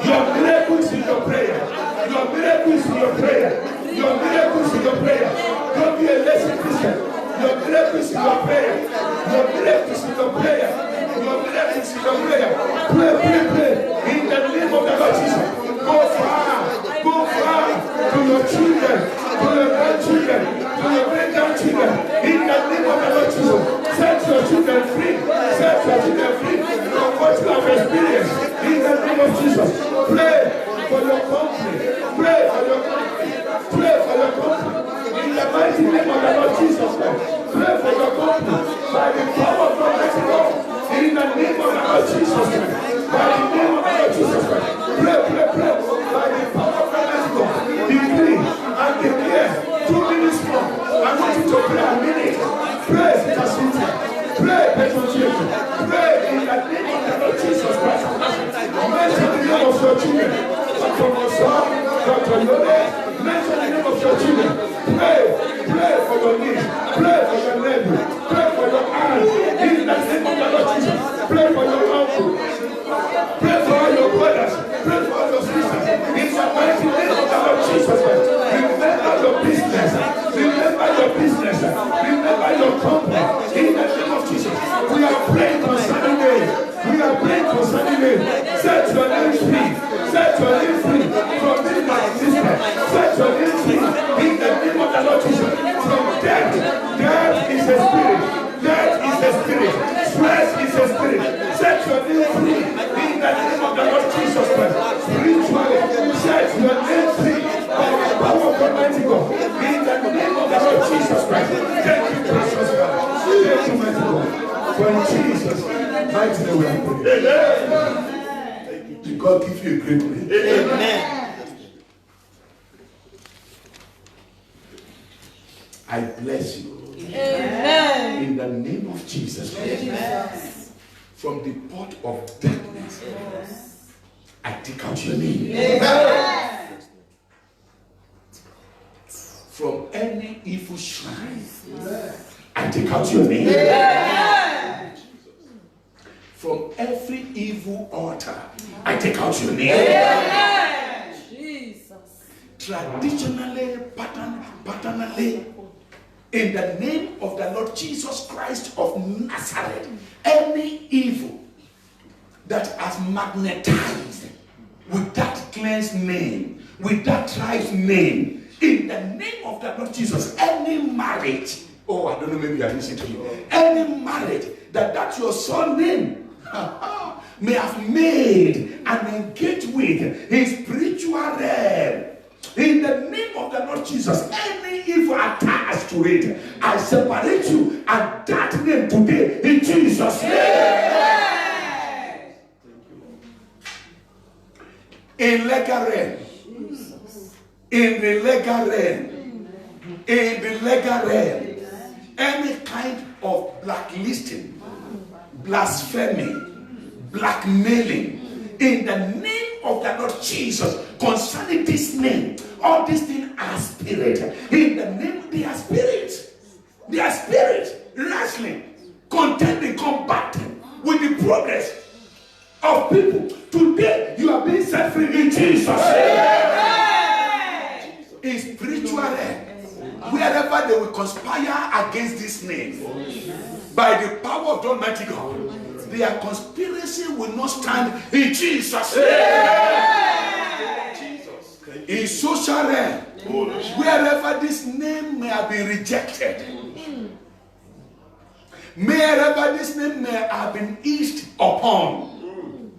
Your miracle is in your prayer. Your miracle is in your prayer. Your miracle is in your prayer. Don't be a lazy Christian. Your miracle is in your prayer. Your miracle is in your prayer. Your miracle is in your prayer. Pray. In the name of the Lord Jesus. Go far to your children, to your grandchildren, to your great-grandchildren. In the name of the Lord Jesus. Set your children free. Set your children free from what you have experienced. In the name of Jesus. Pray for your country. Pray for your country. Pray for your country. In the mighty name of the Lord Jesus Christ. Pray for your country. By the power of Almighty God. In the name of the Lord Jesus Christ. By the name of the Lord Jesus Christ. Pray. By the power of Almighty God. Decree and declare 2 minutes more. I want you to pray a minute. Pray, Sister Cynthia. Pray, Pastor Jesus. Pray in the name of the Lord Jesus Christ. Mention the name of your children. Dr. Mosa, Dr. Yode, mention the name of your children. Pray for your niece. Pray for your neighbor. Pray for your aunt. In the name of the Lord Jesus. Pray for your uncle. Pray for all your brothers. Pray for all your sisters. In the mighty name of the Lord Jesus Christ. Remember your business. Remember your business. Remember your company. In the name of Jesus. We are praying concerning it. We are praying concerning it. Set your name free. Set your name free from being my sister. Set your name free in the name of the Lord Jesus. From death. Death is a spirit. Death is a spirit. Stress is a spirit. Set your name free in the name of the Lord Jesus Christ. Spiritually, set your name free by the power of Almighty God. In the name of the Lord Jesus Christ. Thank you, precious God. Thank you, mighty God. For in Jesus' mighty name we are praying. Amen. God give you a great name.
Amen.
I bless you.
Amen.
In the name of Jesus Christ.
Amen.
From the pot of darkness, I take out your name.
Amen.
From any evil shrine, I take out your name.
Amen.
From every evil altar, I take out your name.
Amen. Jesus.
Traditionally, paternally, in the name of the Lord Jesus Christ of Nazareth, any evil that has magnetized with that clan's name, with that tribe's name, in the name of the Lord Jesus, any marriage, oh, I don't know, maybe I listen to you, any marriage that your son name may have made and engaged with his spiritual realm, in the name of the Lord Jesus, any evil attached to it, I separate you and that name today in Jesus' name. In legal realm, in the legal realm, in the legal realm, any kind of blacklisting, blasphemy, blackmailing, in the name of the Lord Jesus, concerning this name, all these things are spirit. In the name, they are spirit. They are spirit, wrestling, contending, combating with the progress of people. Today, you are being set free in Jesus' name. In spiritual realm, wherever they will conspire against this name, by the power of the Almighty God, their conspiracy will not stand in Jesus' name.
Jesus. Thank
In social realm, wherever this name may have been rejected, wherever this name may have been eased upon,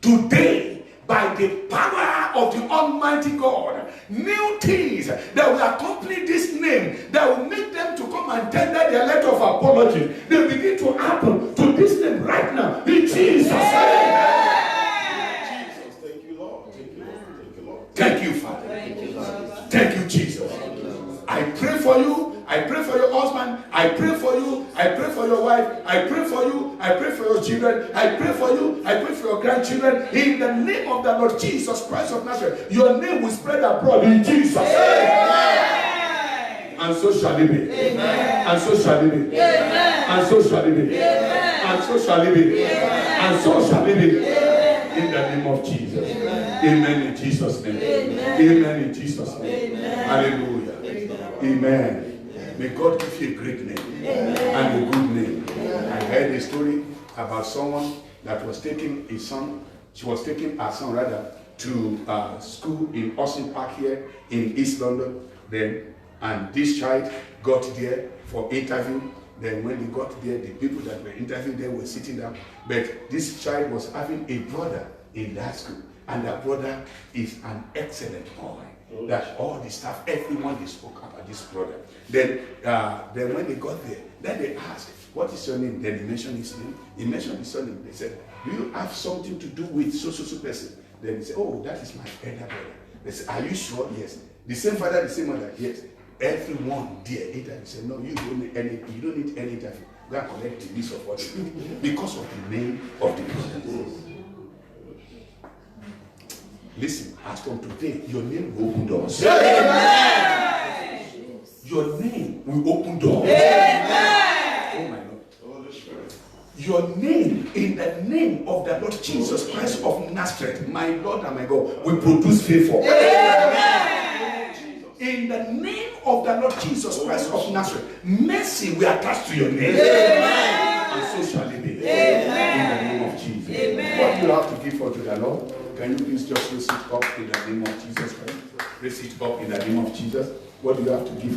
today, by the power of the Almighty God, new things that will accompany this name, that will make them to come and tender their letter of apology, they begin to happen to this name right now, in Jesus' name.
Jesus. Thank you, Lord. Thank you, Lord. Thank you, Lord.
Thank you, Father. Thank you, Jesus. I pray for you. I pray for your husband. I pray for you. I pray for your wife. I pray for you. I pray for your children. I pray for you. I pray for your grandchildren. In the name of the Lord Jesus Christ of Nazareth, your name will spread abroad in Jesus' name. And so shall it be. And so shall it be. And so shall it be. And so shall it be. And so shall it be. In the name of Jesus. Amen in Jesus' name. Amen in Jesus' name. Hallelujah. Amen. May God give you a great name and a good name. I heard a story about someone that was taking a son. She was taking her son rather to school in Austin Park here in East London. And this child got there for interview. Then when they got there, the people that were interviewing them were sitting down. But this child was having a brother in that school. And that brother is an excellent boy. That all the staff, everyone they spoke about this brother. Then when they got there, then they asked, what is your name? Then he mentioned his name. He mentioned his surname. They said, do you have something to do with so person? Then he said, oh, that is my elder brother. They said, are you sure? Yes. The same father, the same mother? Yes. Everyone there, he said, no, you don't need any interview. Go and collect the list of what you need because of the name of the brother. Listen, as from today, your name will open doors. Amen. Your name will open doors. Amen. Oh my Lord.
Holy Spirit.
Your name, in the name of the Lord Jesus Christ of Nazareth, my Lord and my God, will produce favor. Amen. In the name of the Lord Jesus Christ of Nazareth, mercy will attach to your name. Amen. And so shall it be. Amen. In the name of Jesus. Amen. What do you have to give unto the Lord? Can you please just raise it up in the name of Jesus Christ? Raise it up in the name of Jesus. What do you have to give?